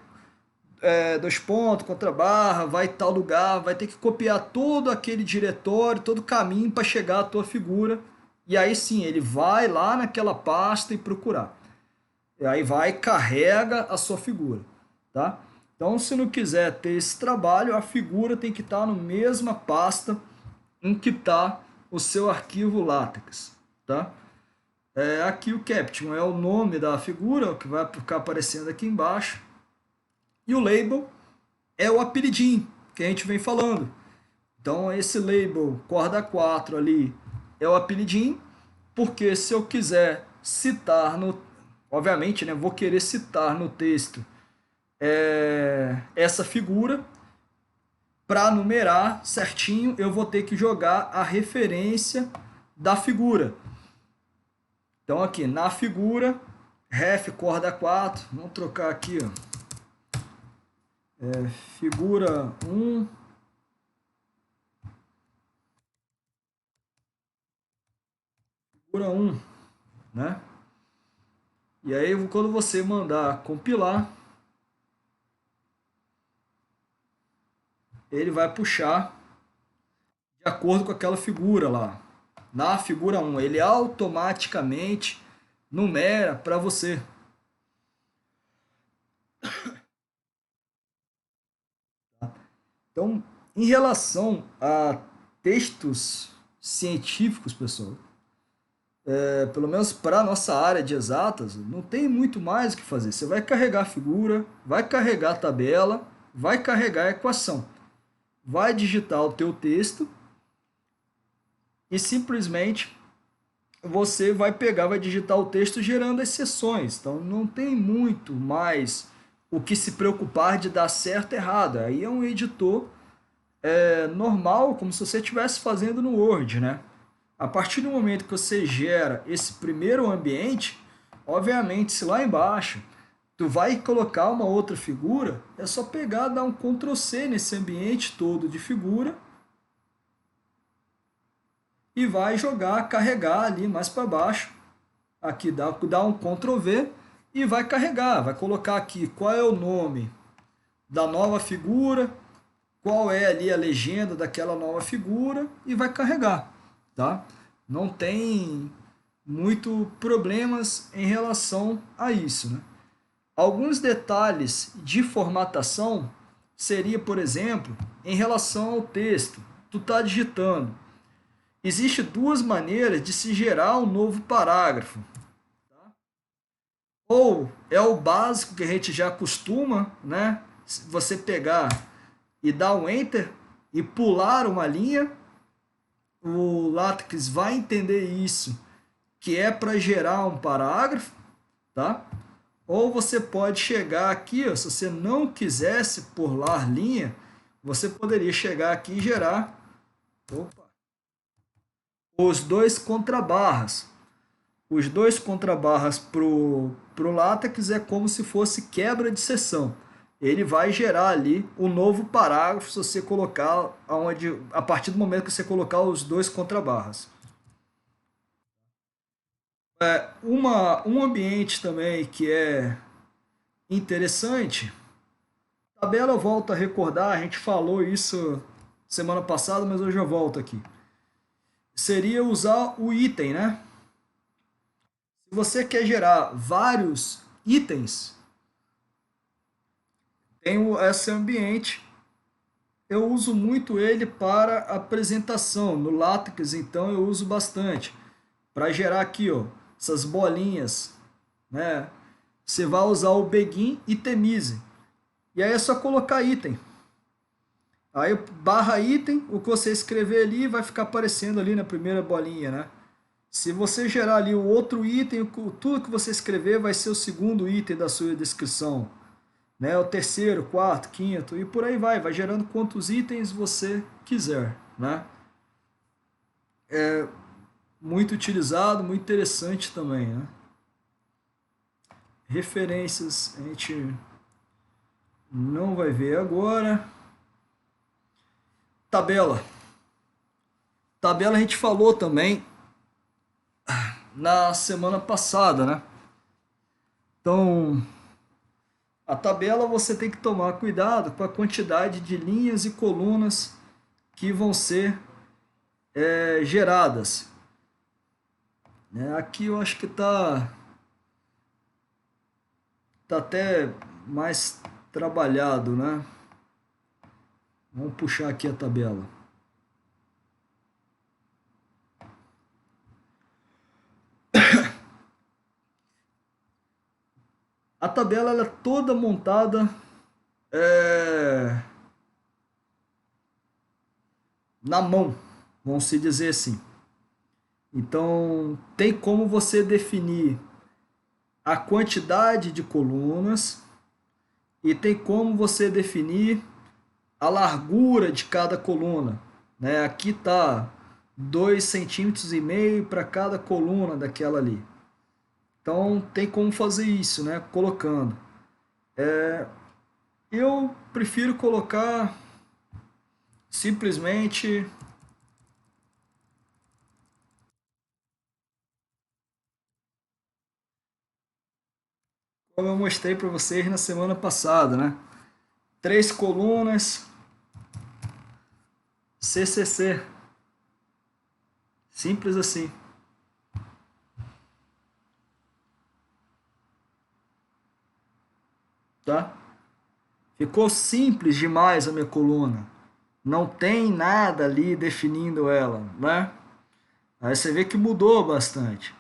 dois pontos, contra barra, vai tal lugar, vai ter que copiar todo aquele diretório, todo o caminho para chegar à tua figura, e aí sim, ele vai lá naquela pasta e procurar. E aí vai e carrega a sua figura, tá? Então, se não quiser ter esse trabalho, a figura tem que estar na mesma pasta em que está o seu arquivo LaTeX, tá? Aqui o caption é o nome da figura, que vai ficar aparecendo aqui embaixo. E o label é o apelidinho que a gente vem falando. Então, esse label corda 4 ali é o apelidinho, porque se eu quiser citar, obviamente, né, vou querer citar no texto essa figura, para numerar certinho, eu vou ter que jogar a referência da figura. Então, aqui na figura, ref corda 4, vamos trocar aqui, ó. Figura 1. Figura 1, né? E aí, quando você mandar compilar, ele vai puxar de acordo com aquela figura lá. Na figura 1, ele automaticamente numera para você. Então, em relação a textos científicos, pessoal, pelo menos para a nossa área de exatas, não tem muito mais o que fazer. Você vai carregar a figura, vai carregar a tabela, vai carregar a equação, vai digitar o teu texto e simplesmente você vai pegar, vai digitar o texto gerando as seções. Então, não tem muito mais o que se preocupar de dar certo ou errado. Aí é um editor normal, como se você estivesse fazendo no Word, né? A partir do momento que você gera esse primeiro ambiente, obviamente, se lá embaixo tu vai colocar uma outra figura, é só pegar, dar um Ctrl C nesse ambiente todo de figura e vai jogar, carregar ali mais para baixo. Aqui dá um Ctrl V e vai carregar, vai colocar aqui qual é o nome da nova figura, qual é ali a legenda daquela nova figura e vai carregar, tá? Não tem muito problemas em relação a isso, né? Alguns detalhes de formatação seria, por exemplo, em relação ao texto. Tu está digitando. Existem duas maneiras de se gerar um novo parágrafo. Tá? Ou é o básico que a gente já acostuma, né? Você pegar e dar um Enter e pular uma linha. O LaTeX vai entender isso, que é para gerar um parágrafo, tá? Ou você pode chegar aqui, ó, se você não quisesse pular linha, você poderia chegar aqui e gerar os dois contrabarras. Os dois contrabarras pro LaTeX é como se fosse quebra de seção. Ele vai gerar ali um novo parágrafo se você colocar a partir do momento que você colocar os dois contrabarras. Um ambiente também que é interessante, tabela eu volto a recordar, a gente falou isso semana passada, mas hoje eu volto aqui. Seria usar o item, né? Se você quer gerar vários itens, tem esse ambiente. Eu uso muito ele para apresentação. No LaTeX, então, eu uso bastante. Para gerar aqui, ó, essas bolinhas, né? Você vai usar o Begin Itemize. E aí é só colocar item. Aí barra item, o que você escrever ali vai ficar aparecendo ali na primeira bolinha, né? Se você gerar ali o outro item, tudo que você escrever vai ser o segundo item da sua descrição. Né? O terceiro, quarto, quinto e por aí vai gerando quantos itens você quiser, né? É muito utilizado, muito interessante também, né? Referências a gente não vai ver agora. Tabela a gente falou também na semana passada, né? Então, a tabela você tem que tomar cuidado com a quantidade de linhas e colunas que vão ser geradas. Aqui eu acho que tá até mais trabalhado, né? Vamos puxar aqui a tabela. A tabela ela é toda montada na mão, vamos se dizer assim. Então, tem como você definir a quantidade de colunas e tem como você definir a largura de cada coluna. Né? Aqui está 2,5 cm para cada coluna daquela ali. Então, tem como fazer isso, né? Colocando. Eu prefiro colocar simplesmente como eu mostrei para vocês na semana passada, né? 3 colunas, CCC. Simples assim. Tá? Ficou simples demais a minha coluna. Não tem nada ali definindo ela, né? Aí você vê que mudou bastante.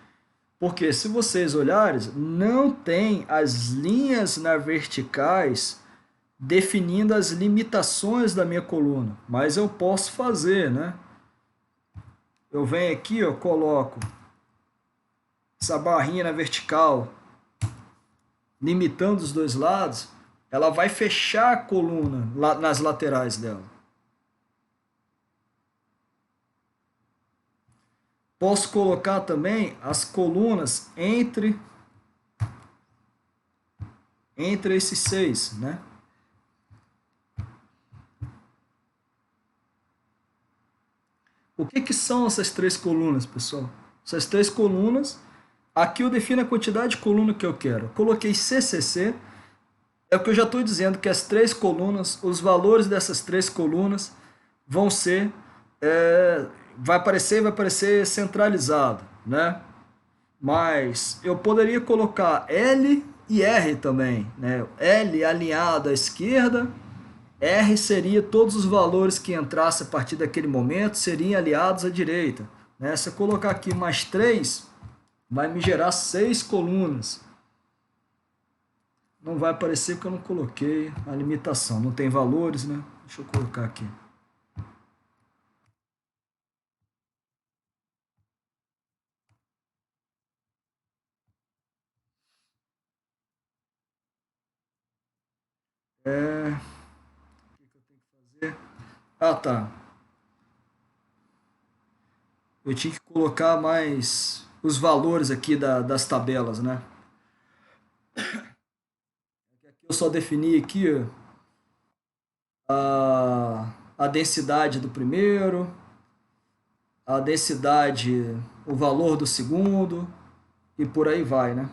Porque se vocês olharem, não tem as linhas na verticais definindo as limitações da minha coluna. Mas eu posso fazer, né? Eu venho aqui, eu coloco essa barrinha na vertical, limitando os dois lados, ela vai fechar a coluna nas laterais dela. Posso colocar também as colunas entre entre esses 6, né? O que que são essas 3 colunas, pessoal? Essas 3 colunas, aqui eu defino a quantidade de coluna que eu quero. Eu coloquei CCC, é o que eu já estou dizendo, que as 3 colunas, os valores dessas 3 colunas vão ser, vai aparecer centralizado, né? Mas eu poderia colocar L e R também, né? L alinhado à esquerda, R seria todos os valores que entrassem a partir daquele momento seriam aliados à direita, né? Se eu colocar aqui mais 3, vai me gerar 6 colunas. Não vai aparecer porque eu não coloquei a limitação, não tem valores, né? Deixa eu colocar aqui. O que eu tenho que fazer? Ah, tá. Eu tinha que colocar mais os valores aqui das tabelas, né? Aqui eu só defini aqui a densidade do primeiro, a densidade, o valor do segundo e por aí vai, né?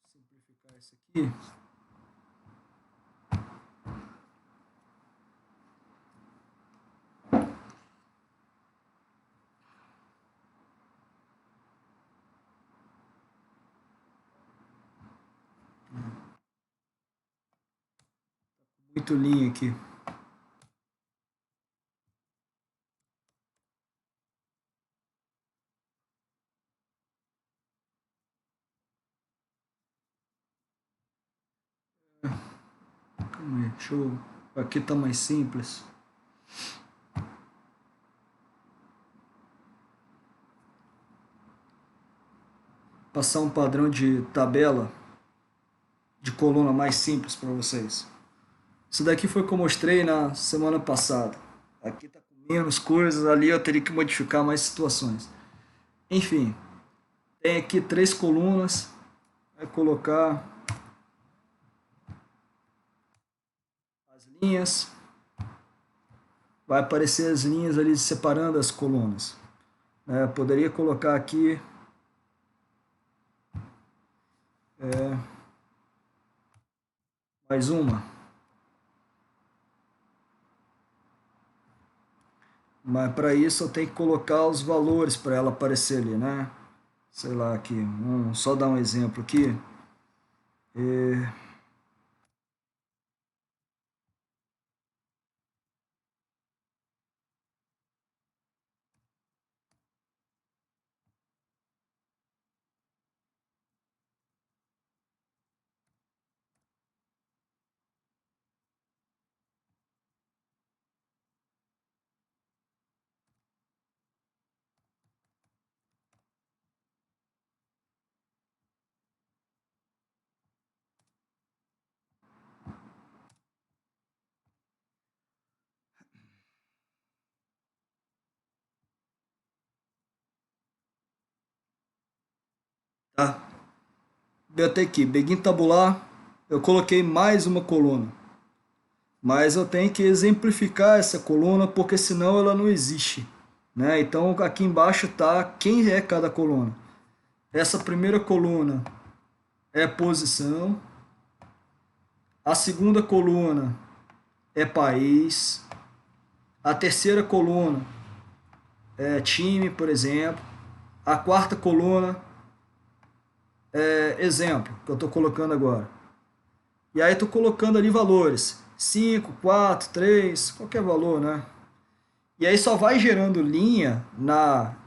Simplificar isso aqui. Muito linha aqui. Calma aí, deixa eu... Aqui tá mais simples. Passar um padrão de tabela de coluna mais simples para vocês. Isso daqui foi o que eu mostrei na semana passada. Aqui tá com menos coisas, ali eu teria que modificar mais situações. Enfim, tem aqui 3 colunas. Vai colocar as linhas. Vai aparecer as linhas ali separando as colunas. Poderia colocar aqui mais uma. Mas para isso eu tenho que colocar os valores para ela aparecer ali, né? Sei lá aqui, só dar um exemplo aqui. Tá? Botei aqui, Begin tabular, eu coloquei mais uma coluna. Mas eu tenho que exemplificar essa coluna porque senão ela não existe, né? Então aqui embaixo tá quem é cada coluna. Essa primeira coluna é posição, a segunda coluna é país, a terceira coluna é time, por exemplo, a quarta coluna é exemplo, que eu estou colocando agora. E aí estou colocando ali valores, 5, 4, 3, qualquer valor, né? E aí só vai gerando linha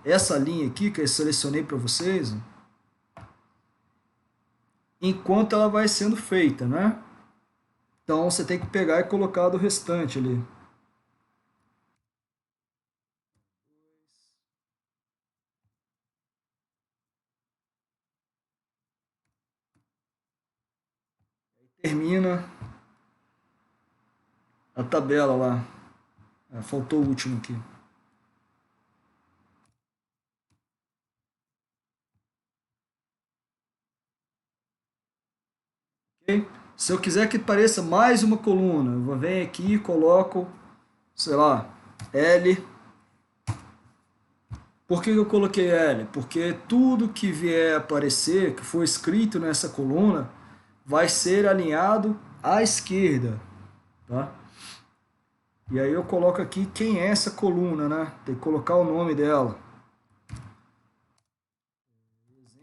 essa linha aqui que eu selecionei para vocês, enquanto ela vai sendo feita, né? Então você tem que pegar e colocar do restante ali. Termina A tabela lá. Faltou o último aqui. Okay? Se eu quiser que pareça mais uma coluna, eu vou vir aqui e coloco, sei lá, L. Por que eu coloquei L? Porque tudo que vier aparecer, que for escrito nessa coluna, vai ser alinhado à esquerda, tá? E aí eu coloco aqui quem é essa coluna, né? Tem que colocar o nome dela.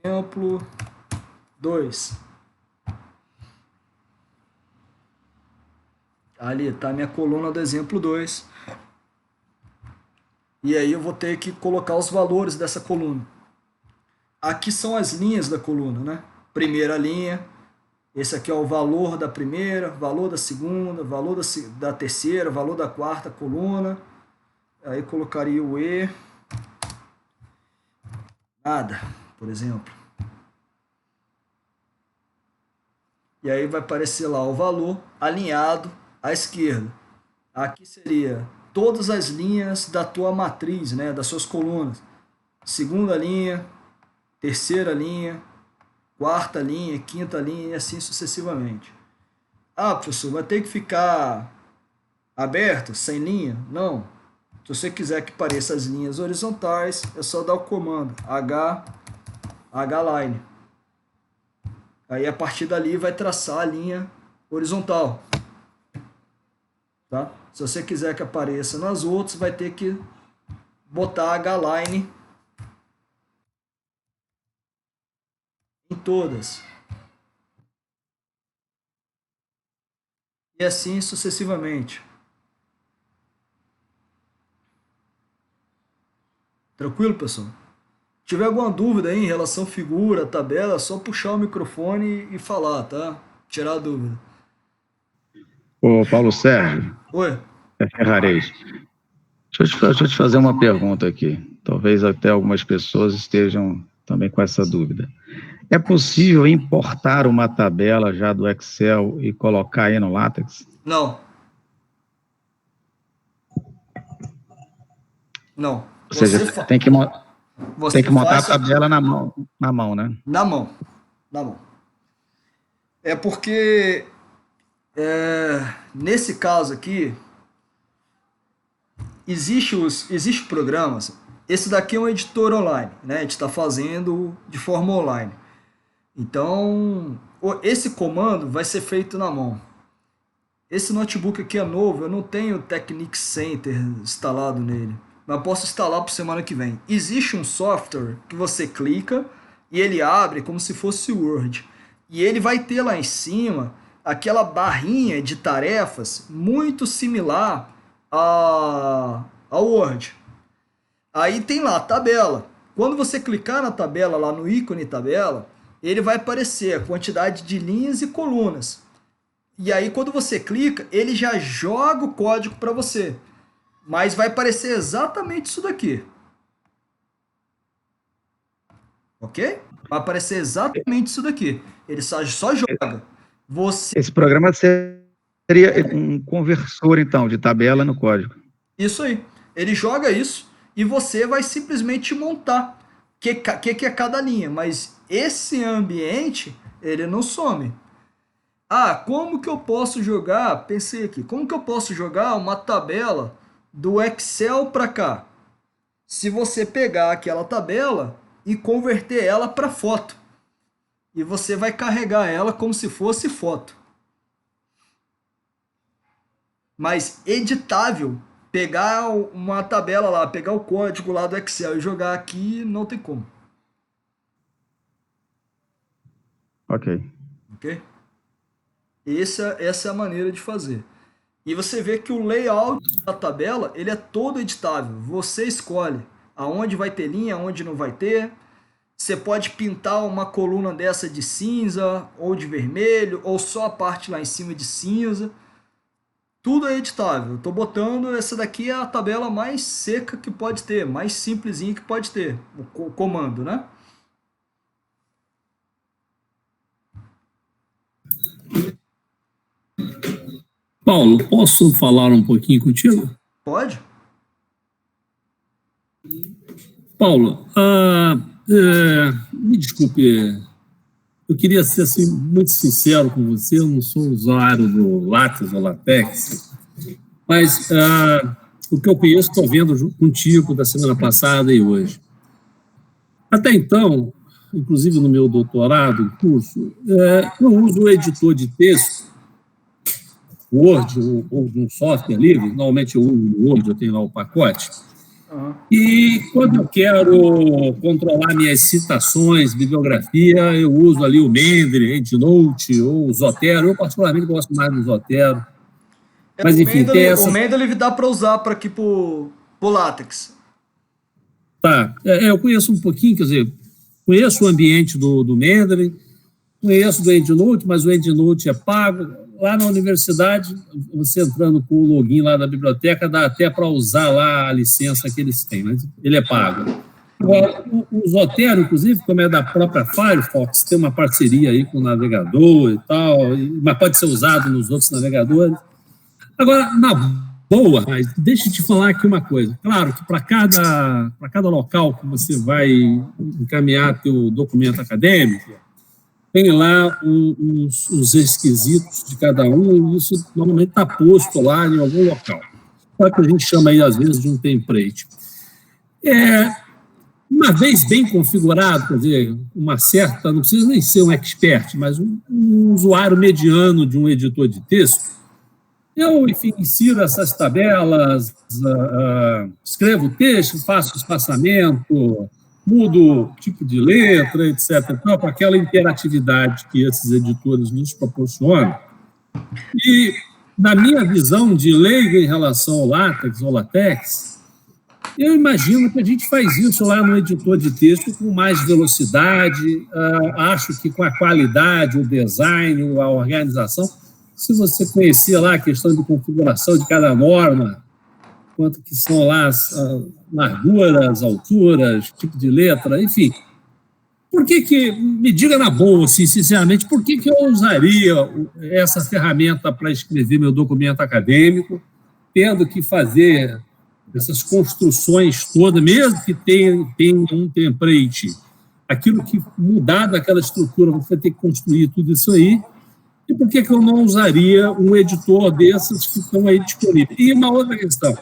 Exemplo 2. Ali está a minha coluna do exemplo 2. E aí eu vou ter que colocar os valores dessa coluna. Aqui são as linhas da coluna, né? Primeira linha, esse aqui é o valor da primeira, valor da segunda, valor da terceira, valor da quarta coluna. Aí colocaria o E, nada, por exemplo. E aí vai aparecer lá o valor alinhado à esquerda. Aqui seria todas as linhas da tua matriz, né, das suas colunas. Segunda linha, terceira linha, quarta linha, quinta linha e assim sucessivamente. Ah, professor, vai ter que ficar aberto, sem linha? Não. Se você quiser que pareça as linhas horizontais, é só dar o comando hline. Aí a partir dali vai traçar a linha horizontal. Tá? Se você quiser que apareça nas outras, vai ter que botar hline em todas. E assim sucessivamente. Tranquilo, pessoal? Se tiver alguma dúvida aí em relação à figura, tabela, é só puxar o microfone e falar, tá? Tirar a dúvida. Ô, Paulo Sérgio. Oi. É Ferrarese. Deixa eu te fazer uma pergunta aqui. Talvez até algumas pessoas estejam também com essa dúvida. É possível importar uma tabela já do Excel e colocar aí no LaTeX? Não. Não. Ou seja, tem que montar a tabela na mão, né? Na mão. É porque, nesse caso aqui, existe programas. Esse daqui é um editor online, né? A gente está fazendo de forma online. Então, esse comando vai ser feito na mão. Esse notebook aqui é novo, eu não tenho o Technics Center instalado nele, mas posso instalar para semana que vem. Existe um software que você clica e ele abre como se fosse o Word. E ele vai ter lá em cima aquela barrinha de tarefas muito similar ao Word. Aí tem lá a tabela. Quando você clicar na tabela, lá no ícone tabela, ele vai aparecer a quantidade de linhas e colunas. E aí quando você clica, ele já joga o código para você. Mas vai aparecer exatamente isso daqui. Ok? Vai aparecer exatamente isso daqui. Ele só joga. Esse programa seria um conversor, então, de tabela no código. Isso aí. Ele joga isso e você vai simplesmente montar o que é cada linha. Mas esse ambiente, ele não some. Ah, como que eu posso jogar? Pensei aqui. Como que eu posso jogar uma tabela do Excel para cá? Se você pegar aquela tabela e converter ela para foto. E você vai carregar ela como se fosse foto. Mas editável, pegar uma tabela lá, pegar o código lá do Excel e jogar aqui, não tem como. Ok. Ok? Essa é a maneira de fazer. E você vê que o layout da tabela, ele é todo editável. Você escolhe aonde vai ter linha, aonde não vai ter. Você pode pintar uma coluna dessa de cinza ou de vermelho, ou só a parte lá em cima de cinza. Tudo é editável. Estou botando, essa daqui é a tabela mais seca que pode ter, mais simplesinha que pode ter, o comando, né? Paulo, posso falar um pouquinho contigo? Pode. Paulo, me desculpe, eu queria ser assim, muito sincero com você, eu não sou usuário do látex ou latex, mas o que eu conheço estou vendo contigo da semana passada e hoje. Até então, inclusive no meu doutorado, em curso, eu uso o editor de texto, Word ou de um software livre, normalmente eu uso o Word, eu tenho lá o pacote, e quando eu quero controlar minhas citações, bibliografia, eu uso ali o Mendeley, EndNote ou o Zotero. Eu particularmente gosto mais do Zotero. Mas enfim, o Mendeley dá para usar para aqui pro LaTeX. Tá, eu conheço um pouquinho, quer dizer, conheço o ambiente do Mendeley, conheço do EndNote, mas o EndNote é pago. Lá na universidade, você entrando com o login lá da biblioteca, dá até para usar lá a licença que eles têm, mas ele é pago. Agora, o Zotero, inclusive, como é da própria Firefox, tem uma parceria aí com o navegador e tal, mas pode ser usado nos outros navegadores. Agora, na boa, mas deixa eu te falar aqui uma coisa. Claro que para cada local que você vai encaminhar teu documento acadêmico, tem lá os requisitos de cada um, e isso normalmente está posto lá em algum local. É o que a gente chama aí, às vezes, de um template. Uma vez bem configurado, quer dizer, uma certa, não precisa nem ser um expert, mas um usuário mediano de um editor de texto, eu, enfim, insiro essas tabelas, escrevo o texto, faço o espaçamento, mudo o tipo de letra, etc., com aquela interatividade que esses editores nos proporcionam. E, na minha visão de leigo em relação ao látex ou latex, eu imagino que a gente faz isso lá no editor de texto com mais velocidade, acho que com a qualidade, o design, a organização. Se você conhecer lá a questão de configuração de cada norma, quanto que são lá as larguras, alturas, tipo de letra, enfim. Por que me diga na boa, assim, sinceramente, por que eu usaria essa ferramenta para escrever meu documento acadêmico, tendo que fazer essas construções todas, mesmo que tenha um template, aquilo que mudar daquela estrutura, você vai ter que construir tudo isso aí, e por que eu não usaria um editor desses que estão aí disponíveis? E uma outra questão,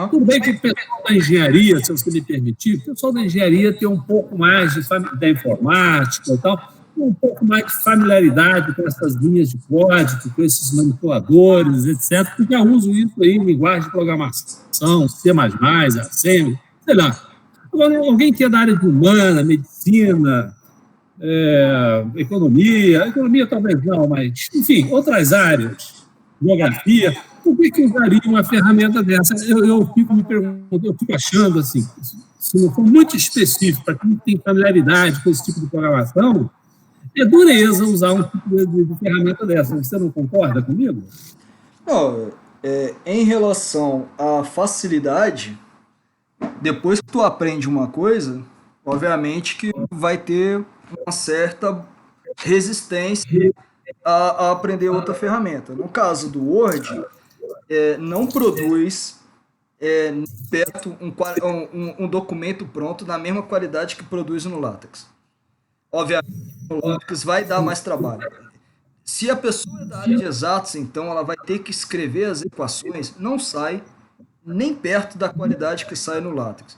tudo bem que o pessoal da engenharia, se você me permitir, o pessoal da engenharia tem um pouco mais da informática e tal, um pouco mais de familiaridade com essas linhas de código, com esses manipuladores, etc., porque já usam isso aí em linguagem de programação, C++, Assembly, sei lá. Agora, alguém que é da área de humana, medicina, economia talvez não, mas, enfim, outras áreas, geografia, por que usaria uma ferramenta dessa? Eu fico me perguntando, eu fico achando assim, se não for muito específico para quem tem familiaridade com esse tipo de programação, é dureza usar um tipo de ferramenta dessa. Você não concorda comigo? Não, em relação à facilidade, depois que tu aprende uma coisa, obviamente que vai ter uma certa resistência a aprender outra ferramenta. No caso do Word, não produz perto um documento pronto na mesma qualidade que produz no LaTeX. Obviamente, o LaTeX vai dar mais trabalho. Se a pessoa é da área de exatos, então ela vai ter que escrever as equações, não sai nem perto da qualidade que sai no LaTeX.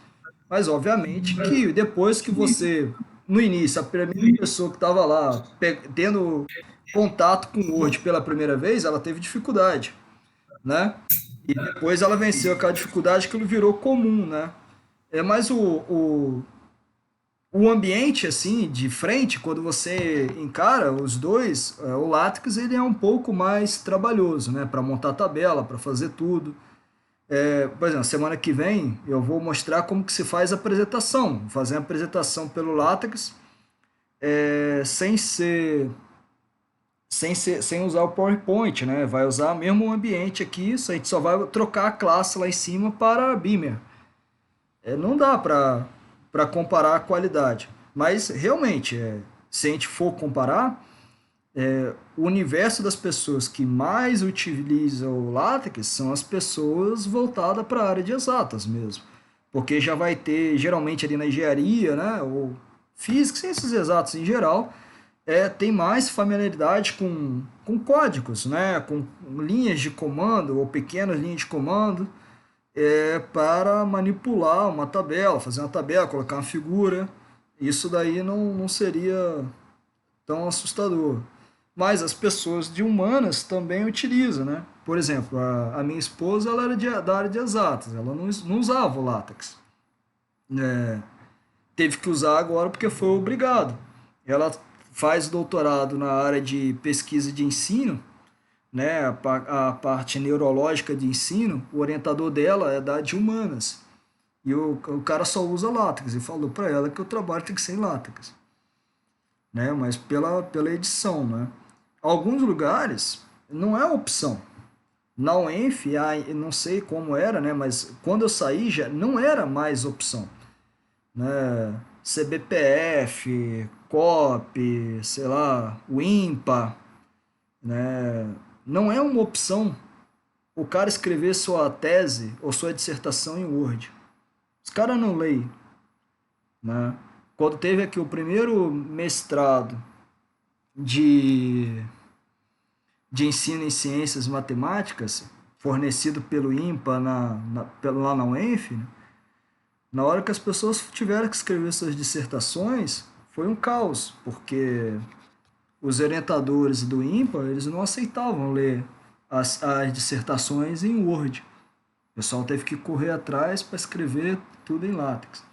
Mas, obviamente, que depois que você, no início, a primeira pessoa que estava lá, tendo contato com o Word pela primeira vez, ela teve dificuldade, né? E depois ela venceu aquela dificuldade que ele virou comum, né? Mas o ambiente, assim, de frente, quando você encara os dois, o LaTeX, ele é um pouco mais trabalhoso, né? Para montar tabela, para fazer tudo. Por exemplo, semana que vem eu vou mostrar como que se faz a apresentação. Vou fazer a apresentação pelo LaTeX sem usar o PowerPoint, né? Vai usar mesmo o ambiente aqui, a gente só vai trocar a classe lá em cima para Beamer. Não dá para comparar a qualidade, mas realmente, se a gente for comparar, O universo das pessoas que mais utilizam o LaTeX são as pessoas voltadas para a área de exatas mesmo. Porque já vai ter, geralmente ali na engenharia, né, ou física, ciências exatas em geral, tem mais familiaridade com códigos, né, com linhas de comando ou pequenas linhas de comando para manipular uma tabela, fazer uma tabela, colocar uma figura. Isso daí não seria tão assustador. Mas as pessoas de humanas também utilizam, né? Por exemplo, a minha esposa ela era da área de exatas, ela não usava o látex. Teve que usar agora porque foi obrigado. Ela faz doutorado na área de pesquisa de ensino, né? A parte neurológica de ensino, o orientador dela é da área de humanas. E o cara só usa látex e falou para ela que o trabalho tem que ser em látex, né? Mas pela edição, né? Alguns lugares não é opção. Na UENF, não sei como era, né? Mas quando eu saí já não era mais opção, né? CBPF, COP, sei lá, o INPA, né? Não é uma opção o cara escrever sua tese ou sua dissertação em Word. Os caras não leem, né? Quando teve aqui o primeiro mestrado de ensino em ciências matemáticas, fornecido pelo INPA lá na UENF, né? Na hora que as pessoas tiveram que escrever suas dissertações, foi um caos, porque os orientadores do INPA eles não aceitavam ler as dissertações em Word. O pessoal teve que correr atrás para escrever tudo em látex.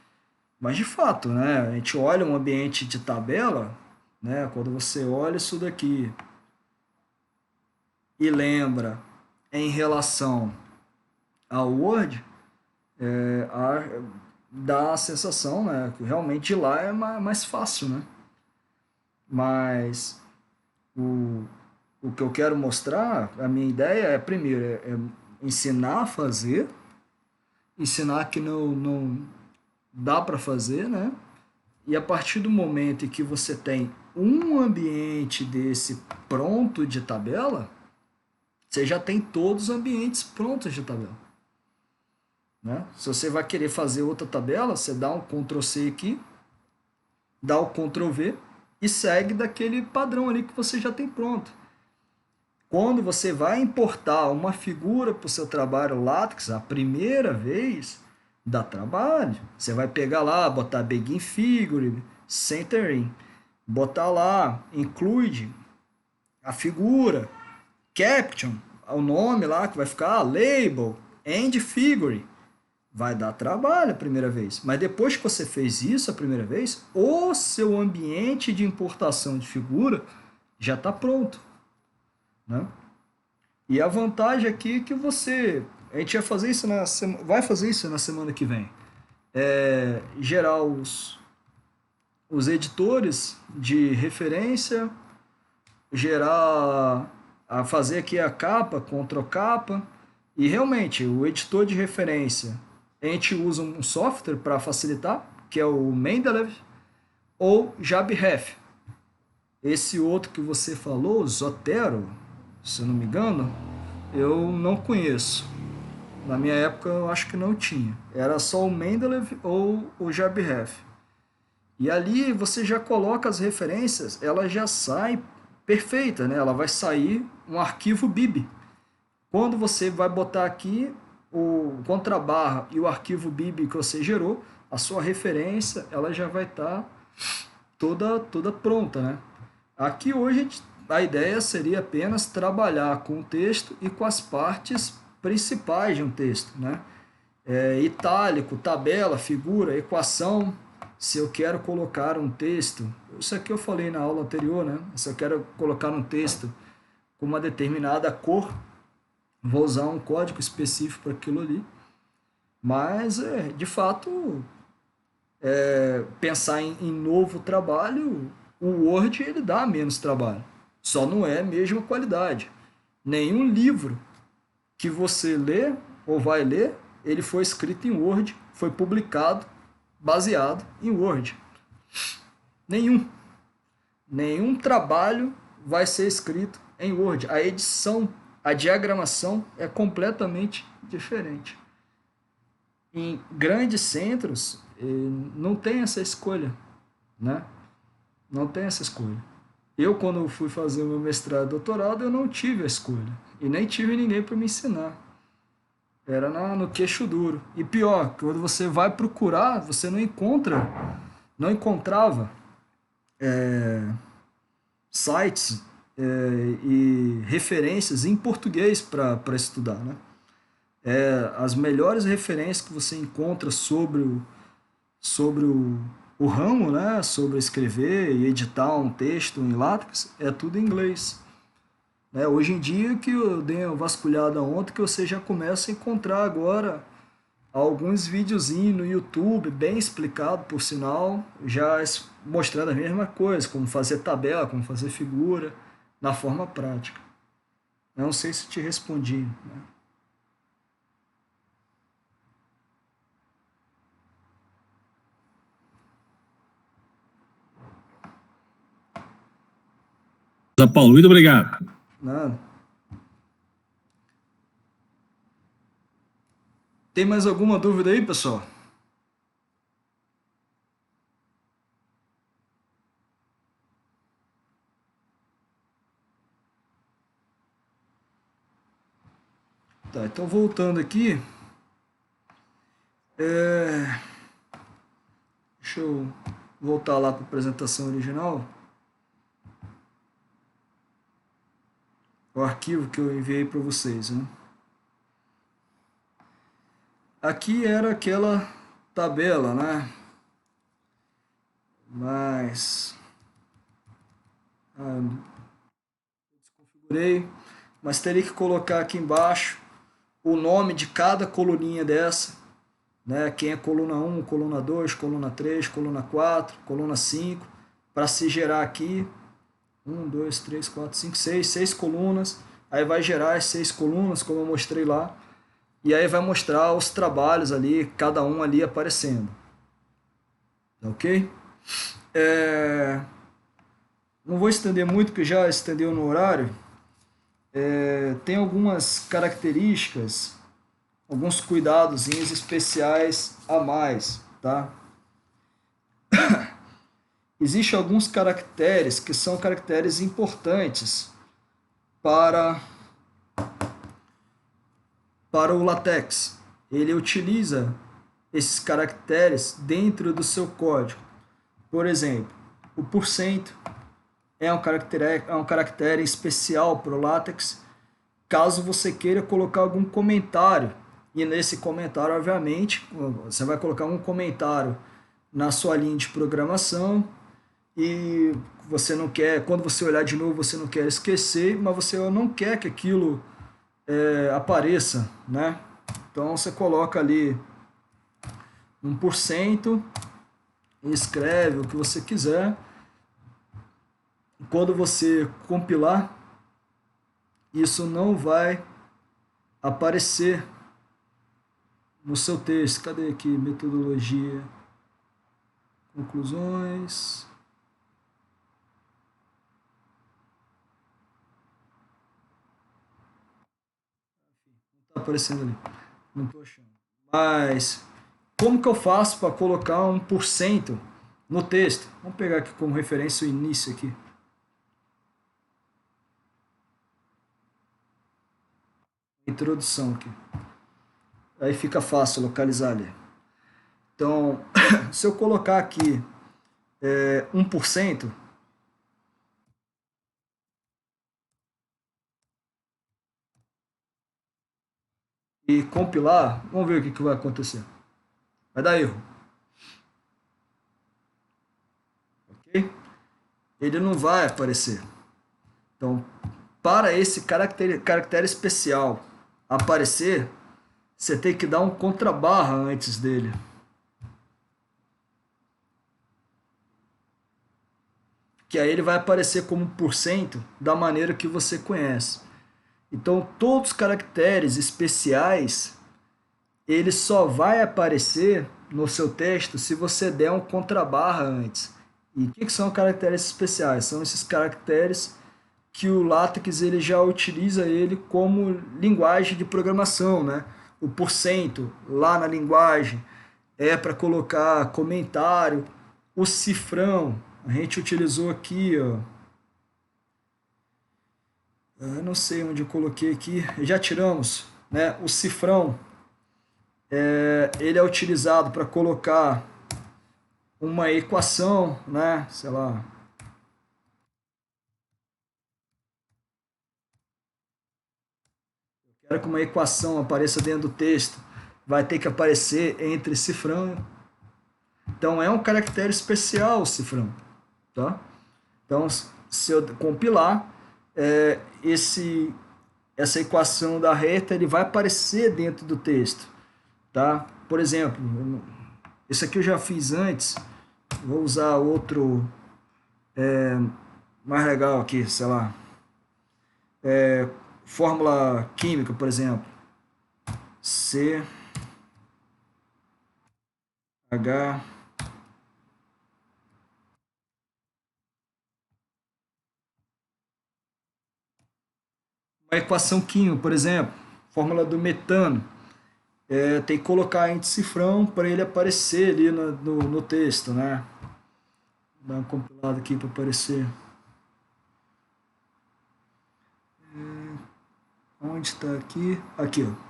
Mas de fato, né, a gente olha um ambiente de tabela, né, quando você olha isso daqui e lembra em relação ao Word, dá a sensação, né, que realmente de lá é mais fácil, né? Mas o que eu quero mostrar, a minha ideia é, primeiro, ensinar a fazer, ensinar que não dá para fazer, né? E a partir do momento em que você tem um ambiente desse pronto de tabela, você já tem todos os ambientes prontos de tabela, né? Se você vai querer fazer outra tabela, você dá um Ctrl+C aqui, dá o Ctrl+V e segue daquele padrão ali que você já tem pronto. Quando você vai importar uma figura para o seu trabalho LaTeX, a primeira vez, dá trabalho. Você vai pegar lá, botar Begin Figure, Centering, botar lá, Include, a figura, Caption, o nome lá que vai ficar, Label, End Figure. Vai dar trabalho a primeira vez. Mas depois que você fez isso a primeira vez, o seu ambiente de importação de figura já está pronto, né? E a vantagem aqui é que a gente vai fazer isso na semana que vem. Gerar os editores de referência, fazer aqui a capa, Ctrl capa, e realmente o editor de referência, a gente usa um software para facilitar, que é o Mendeley ou JabRef. Esse outro que você falou, Zotero, se eu não me engano, eu não conheço. Na minha época eu acho que não tinha. Era só o Mendeley ou o JabRef. E ali você já coloca as referências, ela já sai perfeita, né? Ela vai sair um arquivo BIB. Quando você vai botar aqui o contrabarra e o arquivo BIB que você gerou, a sua referência ela já vai estar toda pronta, né? Aqui hoje a ideia seria apenas trabalhar com o texto e com as partes principais de um texto, né? Itálico, tabela, figura, equação. Se eu quero colocar um texto, isso aqui eu falei na aula anterior, né? Se eu quero colocar um texto com uma determinada cor, vou usar um código específico para aquilo ali. Mas, de fato, pensar em novo trabalho, o Word ele dá menos trabalho. Só não é a mesma qualidade. Nenhum livro que você lê ou vai ler, ele foi escrito em Word, foi publicado baseado em Word. Nenhum trabalho vai ser escrito em Word. A edição, a diagramação é completamente diferente. Em grandes centros, não tem essa escolha, né? Não tem essa escolha. Eu, quando fui fazer o meu mestrado e doutorado, eu não tive a escolha. E nem tive ninguém para me ensinar. Era no queixo duro. E pior, quando você vai procurar, você não encontrava sites e referências em português para estudar, né? As melhores referências que você encontra sobre o ramo, né? Sobre escrever e editar um texto em LaTeX, é tudo em inglês. Né? Hoje em dia, que eu dei uma vasculhada ontem, que você já começa a encontrar agora alguns videozinhos no YouTube, bem explicado, por sinal, já mostrando a mesma coisa, como fazer tabela, como fazer figura, na forma prática. Não sei se te respondi, né? Paulo, muito obrigado. Nada. Tem mais alguma dúvida aí, pessoal? Tá, então voltando aqui. Deixa eu voltar lá para a apresentação original. O arquivo que eu enviei para vocês, né? Aqui era aquela tabela, né? Mas desconfigurei, mas teria que colocar aqui embaixo o nome de cada coluninha dessa, né? Quem é coluna 1, coluna 2, coluna 3, coluna 4, coluna 5, para se gerar aqui 1, 2, 3, 4, 5, 6 colunas. Aí vai gerar as 6 colunas, como eu mostrei lá. E aí vai mostrar os trabalhos ali, cada um ali aparecendo. Ok? Não vou estender muito, porque já estendeu no horário. Tem algumas características, alguns cuidados especiais a mais, tá? Existem alguns caracteres que são caracteres importantes para o LaTeX. Ele utiliza esses caracteres dentro do seu código. Por exemplo, o %, é um caractere especial para o LaTeX, caso você queira colocar algum comentário. E nesse comentário, obviamente, você vai colocar um comentário na sua linha de programação e você não quer, quando você olhar de novo, você não quer esquecer, mas você não quer que aquilo apareça, né? Então você coloca ali 1% e escreve o que você quiser. Quando você compilar, isso não vai aparecer no seu texto. Cadê aqui? Metodologia, conclusões. Não está aparecendo ali. Não estou achando. Mas como que eu faço para colocar 1% no texto? Vamos pegar aqui como referência o início aqui. Introdução aqui. Aí fica fácil localizar ali. Então, se eu colocar aqui 1%, e compilar, vamos ver o que vai acontecer. Vai dar erro. Ok? Ele não vai aparecer. Então, para esse caractere especial aparecer, você tem que dar um contrabarra antes dele. Que aí ele vai aparecer como 1% da maneira que você conhece. Então, todos os caracteres especiais, ele só vai aparecer no seu texto se você der um contrabarra antes. E o que são caracteres especiais? São esses caracteres que o LaTeX ele já utiliza ele como linguagem de programação, né? O porcento lá na linguagem é para colocar comentário. O cifrão a gente utilizou aqui, ó. Eu não sei onde eu coloquei aqui. Já tiramos, né? O cifrão ele é utilizado para colocar uma equação, né? Sei lá. Quero que uma equação apareça dentro do texto, vai ter que aparecer entre cifrão. Então é um caractere especial o cifrão, tá? Então se eu compilar essa equação da reta, ele vai aparecer dentro do texto, tá? Por exemplo, esse aqui eu já fiz antes, vou usar outro mais legal aqui, sei lá, fórmula química, por exemplo, CH uma equação química, por exemplo, fórmula do metano, tem que colocar em cifrão para ele aparecer ali no texto, né? Vou dar um compilado aqui para aparecer. Onde está aqui? Aqui, ó.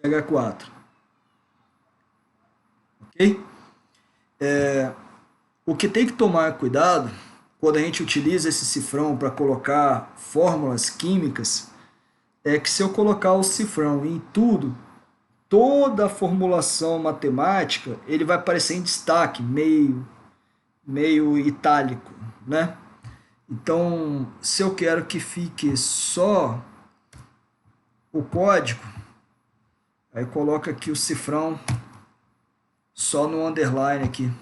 CH4. Ok? O que tem que tomar cuidado quando a gente utiliza esse cifrão para colocar fórmulas químicas é que se eu colocar o cifrão em tudo, toda a formulação matemática, ele vai aparecer em destaque, meio itálico, né? Então, se eu quero que fique só o código, aí coloca aqui o cifrão só no underline aqui.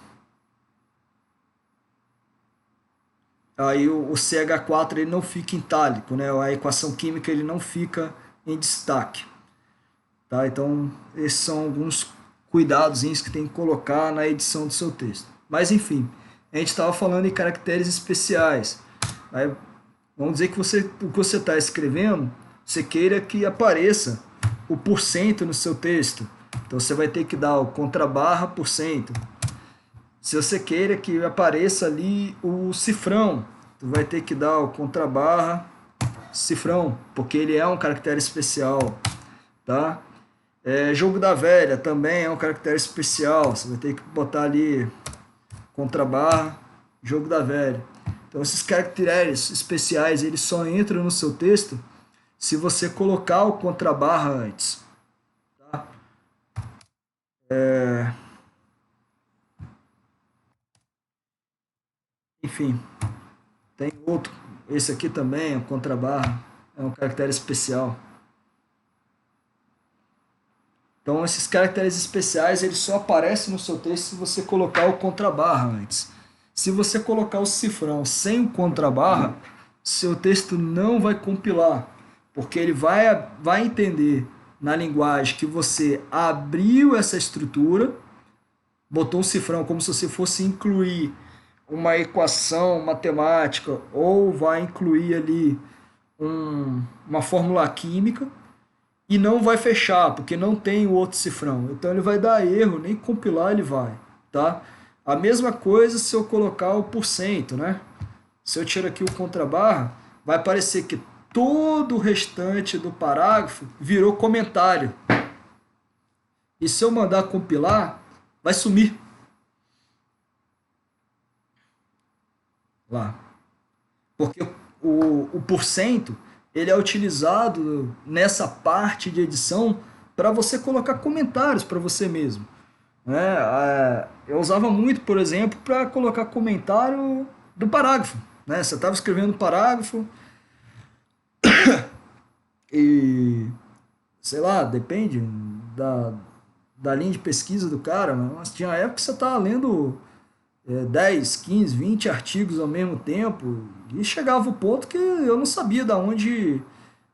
Aí o CH4 ele não fica em itálico, né? A equação química ele não fica em destaque. Tá? Então, esses são alguns cuidados que tem que colocar na edição do seu texto. Mas, enfim, a gente estava falando em caracteres especiais. Aí, vamos dizer que o que você está escrevendo, você queira que apareça o porcento no seu texto. Então, você vai ter que dar o contrabarra porcento. Se você queira que apareça ali o cifrão, tu vai ter que dar o contrabarra cifrão, porque ele é um caractere especial, tá? Jogo da velha também é um caractere especial, você vai ter que botar ali contrabarra jogo da velha. Então esses caracteres especiais eles só entram no seu texto se você colocar o contrabarra antes, tá? Enfim, tem outro, esse aqui também, o contrabarra, é um caractere especial. Então, esses caracteres especiais, eles só aparecem no seu texto se você colocar o contrabarra antes. Se você colocar o cifrão sem o contrabarra, seu texto não vai compilar, porque ele vai entender na linguagem que você abriu essa estrutura, botou um cifrão como se você fosse incluir uma equação matemática ou vai incluir ali uma fórmula química e não vai fechar, porque não tem o outro cifrão. Então ele vai dar erro, nem compilar ele vai, tá? A mesma coisa se eu colocar o porcento, né? Se eu tirar aqui o contrabarra, vai parecer que todo o restante do parágrafo virou comentário. E se eu mandar compilar, vai sumir. Lá. Porque o porcento ele é utilizado nessa parte de edição para você colocar comentários para você mesmo. Eu usava muito, por exemplo, para colocar comentário do parágrafo. Né? Você estava escrevendo um parágrafo e, sei lá, depende da linha de pesquisa do cara, mas tinha época que você estava lendo 10, 15, 20 artigos ao mesmo tempo e chegava o ponto que eu não sabia da onde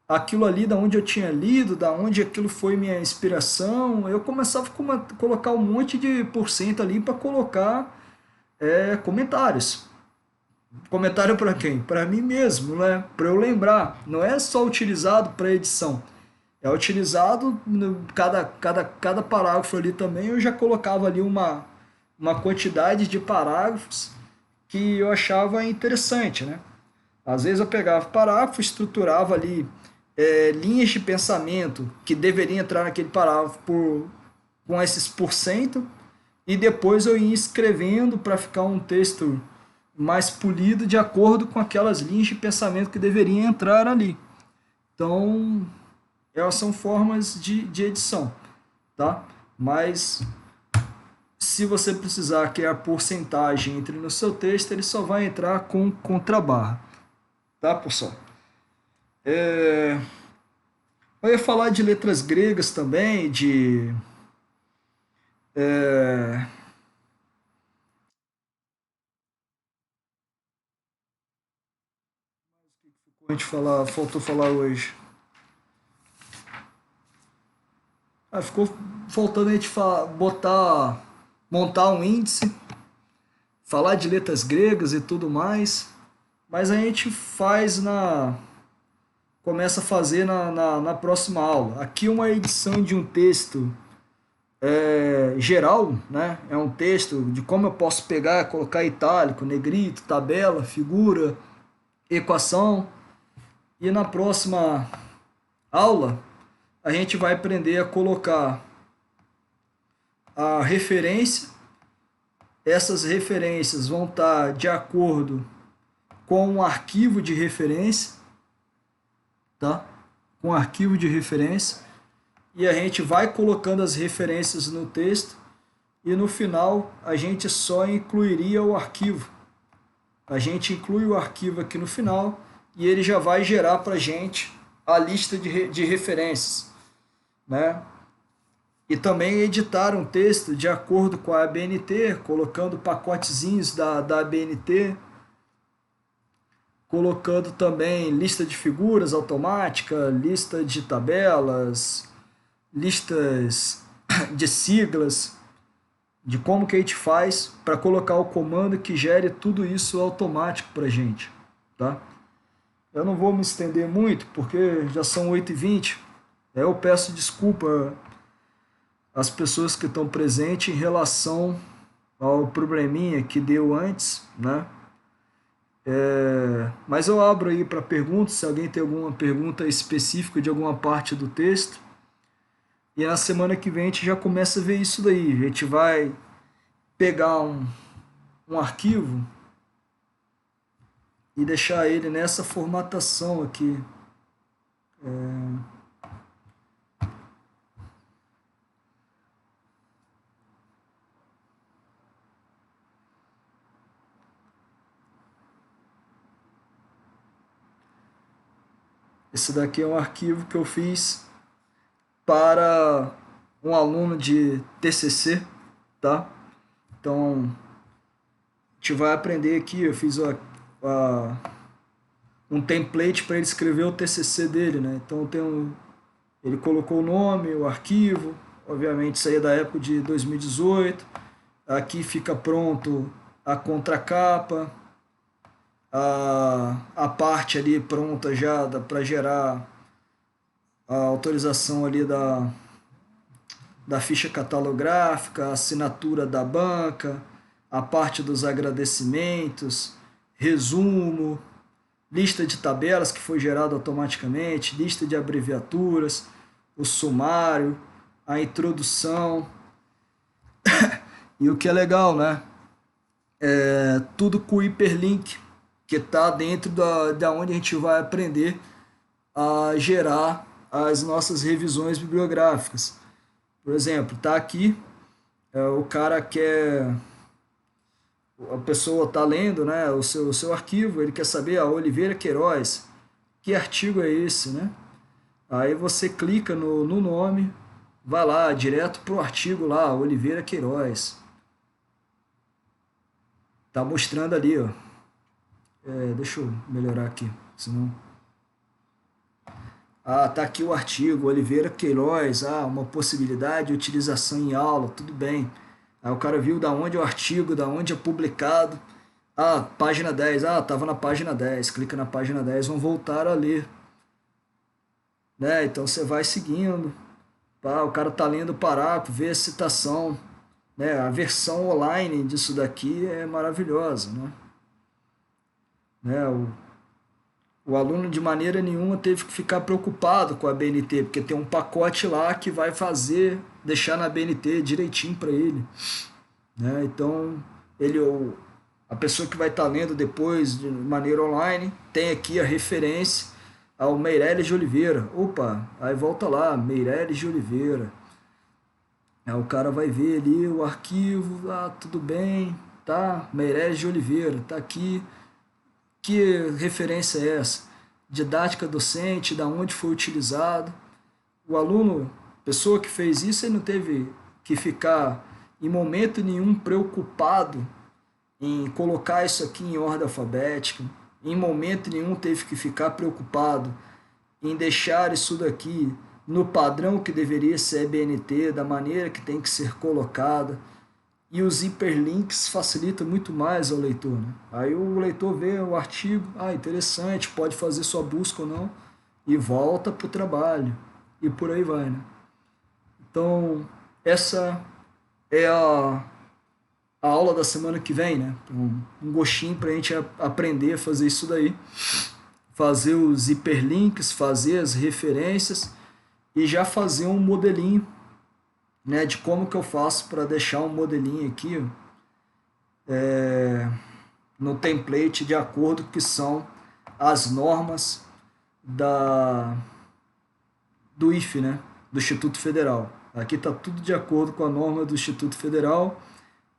aquilo ali, da onde eu tinha lido, da onde aquilo foi minha inspiração. Eu começava a colocar um monte de porcento ali para colocar comentários. Comentário para quem? Para mim mesmo, né? Para eu lembrar. Não é só utilizado para edição. É utilizado cada parágrafo ali também. Eu já colocava ali uma quantidade de parágrafos que eu achava interessante, né? Às vezes eu pegava o parágrafo, estruturava ali linhas de pensamento que deveriam entrar naquele parágrafo com esses porcento, e depois eu ia escrevendo para ficar um texto mais polido de acordo com aquelas linhas de pensamento que deveriam entrar ali. Então, elas são formas de edição, tá? Mas se você precisar que a porcentagem entre no seu texto, ele só vai entrar com contrabarra, tá, pessoal? Eu ia falar de letras gregas também, a gente faltou falar hoje. Ficou faltando a gente montar um índice, falar de letras gregas e tudo mais, mas a gente começa a fazer na próxima aula. Aqui uma edição de um texto geral, né? É um texto de como eu posso pegar, colocar itálico, negrito, tabela, figura, equação. E na próxima aula a gente vai aprender a colocar a referência. Essas referências vão estar de acordo com um arquivo de referência, tá? Com um arquivo de referência. E a gente vai colocando as referências no texto e no final a gente só incluiria o arquivo. A gente inclui o arquivo aqui no final e ele já vai gerar para a gente a lista de referências, né? E também editar um texto de acordo com a ABNT, colocando pacotezinhos da ABNT, colocando também lista de figuras automática, lista de tabelas, listas de siglas, de como que a gente faz para colocar o comando que gere tudo isso automático para a gente, tá? Eu não vou me estender muito, porque já são 8h20. Eu peço desculpa às pessoas que estão presentes em relação ao probleminha que deu antes, né? Mas eu abro aí para perguntas, se alguém tem alguma pergunta específica de alguma parte do texto. E na semana que vem a gente já começa a ver isso daí. A gente vai pegar um arquivo e deixar ele nessa formatação aqui. Esse daqui é um arquivo que eu fiz para um aluno de TCC, tá? Então, a gente vai aprender aqui, eu fiz um template para ele escrever o TCC dele, né? Então, ele colocou o nome, o arquivo, obviamente isso aí é da época de 2018, aqui fica pronto a contracapa, a parte ali pronta já para gerar a autorização ali da ficha catalográfica, a assinatura da banca, a parte dos agradecimentos, resumo, lista de tabelas que foi gerada automaticamente, lista de abreviaturas, o sumário, a introdução. E o que é legal, né? Tudo com hiperlink, que está dentro da onde a gente vai aprender a gerar as nossas revisões bibliográficas. Por exemplo, está aqui, o cara quer, a pessoa está lendo, né, o seu arquivo, ele quer saber, a Oliveira Queiroz, que artigo é esse, né? Aí você clica no nome, vai lá, direto para o artigo lá, Oliveira Queiroz. Tá mostrando ali, ó. Deixa eu melhorar aqui, senão... tá aqui o artigo, Oliveira Queiroz, uma possibilidade de utilização em aula, tudo bem. Aí o cara viu da onde é o artigo, da onde é publicado. Ah, página 10. Ah, estava na página 10. Clica na página 10, vão voltar a ler. Né? Então você vai seguindo. Pá, o cara tá lendo o parágrafo, vê a citação. Né? A versão online disso daqui é maravilhosa. Né? O aluno de maneira nenhuma teve que ficar preocupado com a BNT, porque tem um pacote lá que vai deixar na BNT direitinho para ele. Né? Então, a pessoa que vai estar lendo depois de maneira online, tem aqui a referência ao Meirelles de Oliveira. Opa, aí volta lá, Meirelles de Oliveira. Aí o cara vai ver ali o arquivo, tudo bem, tá, Meirelles de Oliveira, tá aqui. Que referência é essa? Didática docente, da onde foi utilizado. O aluno, pessoa que fez isso, ele não teve que ficar em momento nenhum preocupado em colocar isso aqui em ordem alfabética. Em momento nenhum teve que ficar preocupado em deixar isso daqui no padrão que deveria ser BNT, da maneira que tem que ser colocada. E os hiperlinks facilitam muito mais ao leitor. Né? Aí o leitor vê o artigo, interessante, pode fazer sua busca ou não, e volta para o trabalho. E por aí vai. Né? Então, essa é a aula da semana que vem. Né? Um gostinho para a gente aprender a fazer isso daí. Fazer os hiperlinks, fazer as referências e já fazer um modelinho, né, de como que eu faço para deixar um modelinho aqui no template de acordo com que são as normas do IFE, né, do Instituto Federal. Aqui está tudo de acordo com a norma do Instituto Federal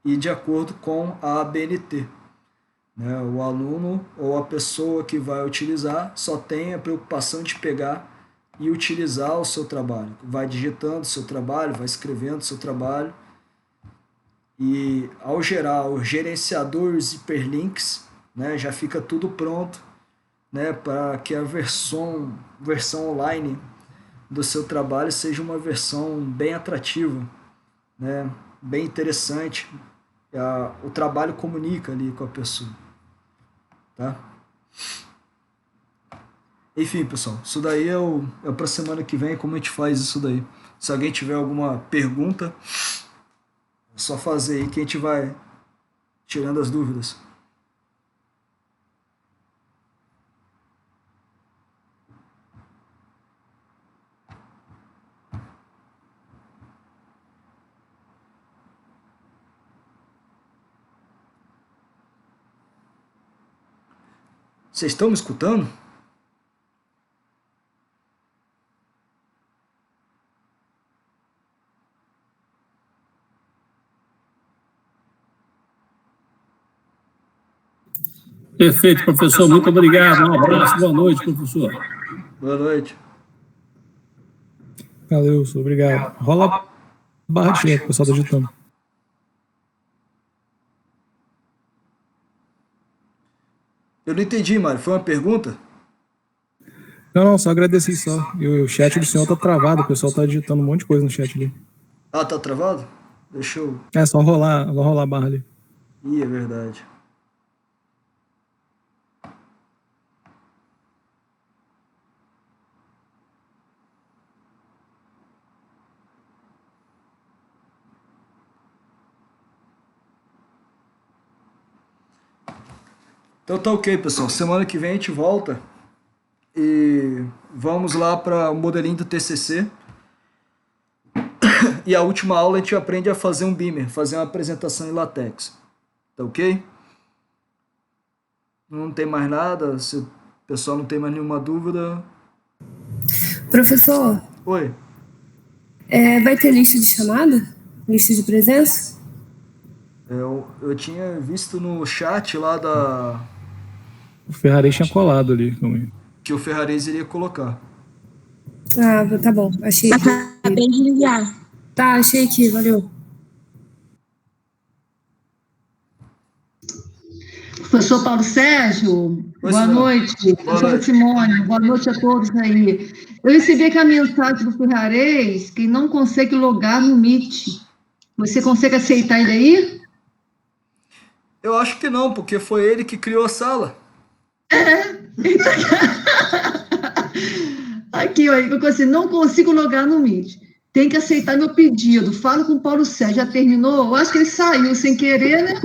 e de acordo com a ABNT. Né, o aluno ou a pessoa que vai utilizar só tem a preocupação de pegar e utilizar o seu trabalho. Vai digitando o seu trabalho, vai escrevendo o seu trabalho. E ao gerar o gerenciador os hiperlinks, né, já fica tudo pronto, né, para que a versão online do seu trabalho seja uma versão bem atrativa, né, bem interessante. O trabalho comunica ali com a pessoa. Tá? Enfim, pessoal, isso daí é para semana que vem, como a gente faz isso daí. Se alguém tiver alguma pergunta, é só fazer aí que a gente vai tirando as dúvidas. Vocês estão me escutando? Perfeito, professor. Muito obrigado. Um abraço. Boa noite, professor. Boa noite. Valeu, professor. Obrigado. Rola a barra de chat, o pessoal está digitando. Eu não entendi, Mário. Foi uma pergunta? Não, só agradeci só. E o chat do senhor tá travado, o pessoal tá digitando um monte de coisa no chat ali. Ah, tá travado? Deixa eu... Só rolar a barra ali. Ih, é verdade. Então tá ok, pessoal. Semana que vem a gente volta e vamos lá para o modelinho do TCC. E a última aula a gente aprende a fazer um beamer, fazer uma apresentação em LaTeX. Tá ok? Não tem mais nada? Se o pessoal não tem mais nenhuma dúvida... Professor. Oi. Vai ter lista de chamada? Lista de presença? Eu tinha visto no chat lá da... O Ferrarese tinha colado ali. Que o Ferrarese iria colocar. Ah, tá bom. Achei aqui. Acabei de ligar. Tá, achei aqui. Valeu. Professor Paulo Sérgio, boa noite. Professora Simone, boa noite a todos aí. Eu recebi aqui a mensagem do Ferrarese que não consegue logar no Meet. Você consegue aceitar ele aí? Eu acho que não, porque foi ele que criou a sala. Aqui, ó, ele assim, não consigo logar no Meet. Tem que aceitar meu pedido. Falo com o Paulo Sérgio. Já terminou? Eu acho que ele saiu sem querer, né?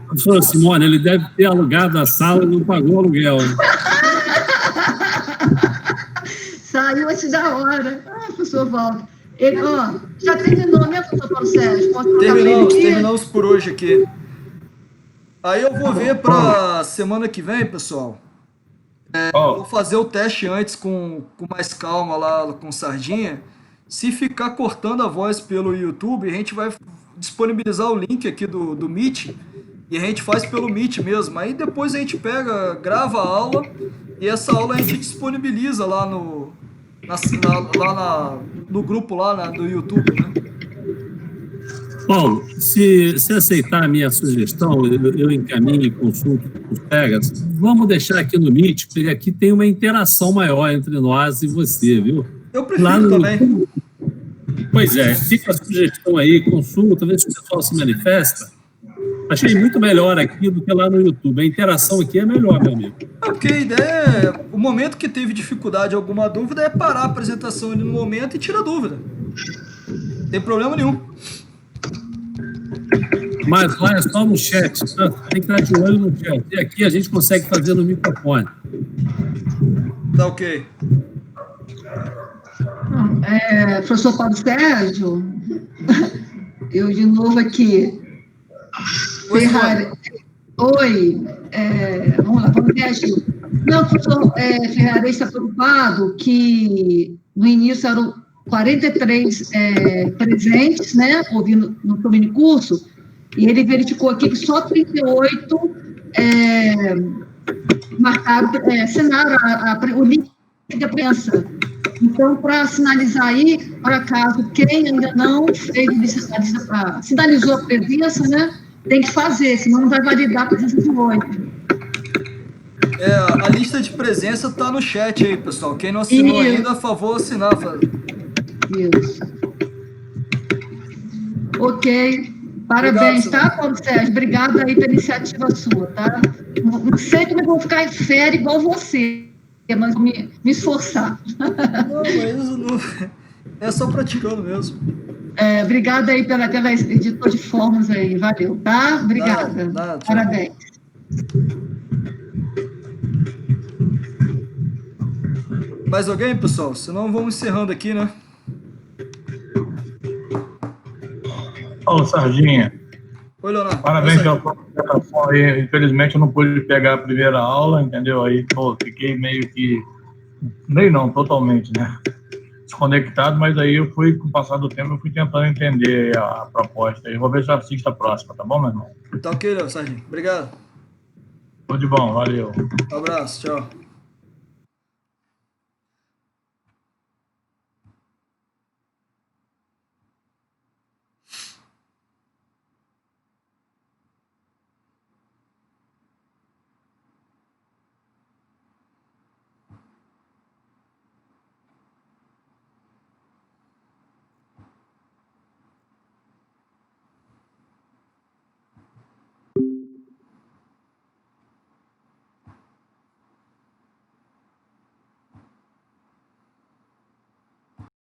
Professora Simone, ele deve ter alugado a sala e não pagou o aluguel. Né? Saiu antes da hora. Professor Walter. Ele, ó, já terminou, né, professor Paulo Sérgio? Terminamos por hoje aqui. Aí eu vou ver para semana que vem, pessoal. Vou fazer o teste antes com mais calma lá com Sardinha. Se ficar cortando a voz pelo YouTube, a gente vai disponibilizar o link aqui do Meet e a gente faz pelo Meet mesmo. Aí depois a gente grava a aula e essa aula a gente disponibiliza lá no grupo lá do YouTube, né? Paulo, se aceitar a minha sugestão, eu encaminho e consulto com os colegas. Vamos deixar aqui no Meet, porque aqui tem uma interação maior entre nós e você, viu? Eu prefiro também. Pois é, fica a sugestão aí, consulta, vê se o pessoal se manifesta. Achei muito melhor aqui do que lá no YouTube. A interação aqui é melhor, meu amigo. Porque a ideia o momento que teve dificuldade, alguma dúvida, é parar a apresentação ali no momento e tirar dúvida. Não tem problema nenhum. Mas lá é só no chat, tá? Tem que estar de olho no chat. E aqui a gente consegue fazer no microfone. Tá ok. Professor Paulo Sérgio, eu de novo aqui. Oi, vamos lá, vamos reagir. Não, o professor Ferrari está preocupado que no início eram 43 presentes, né, ouvindo no seu minicurso, e ele verificou aqui que só 38 marcaram, assinaram o link da presença. Então, para sinalizar aí, por acaso, quem ainda não fez sinalizou a presença, né, tem que fazer, senão não vai validar a presença de hoje. A lista de presença está no chat aí, pessoal. Quem não assinou ainda, a favor, assinar. Isso. Ok. Parabéns, obrigado, tá, Paulo Sérgio? Obrigada aí pela iniciativa sua, tá? Não sei como eu vou ficar em férias igual você, mas me esforçar. Não, mas não... é só praticando mesmo. Obrigada aí pela editor de formas aí, valeu, tá? Obrigada. Nada, parabéns. Mais alguém, pessoal? Senão vamos encerrando aqui, né? Ô, Sardinha. Oi, Leonardo. Parabéns pela sua apresentação aí. Infelizmente, eu não pude pegar a primeira aula, entendeu? Aí, fiquei meio que... Meio não, totalmente, né? Desconectado, mas aí eu fui, com o passar do tempo, eu fui tentando entender a proposta. Eu vou ver se eu assisto a próxima, tá bom, meu irmão? Tá ok, Léo, Sardinha. Obrigado. Tudo de bom, valeu. Um abraço, tchau.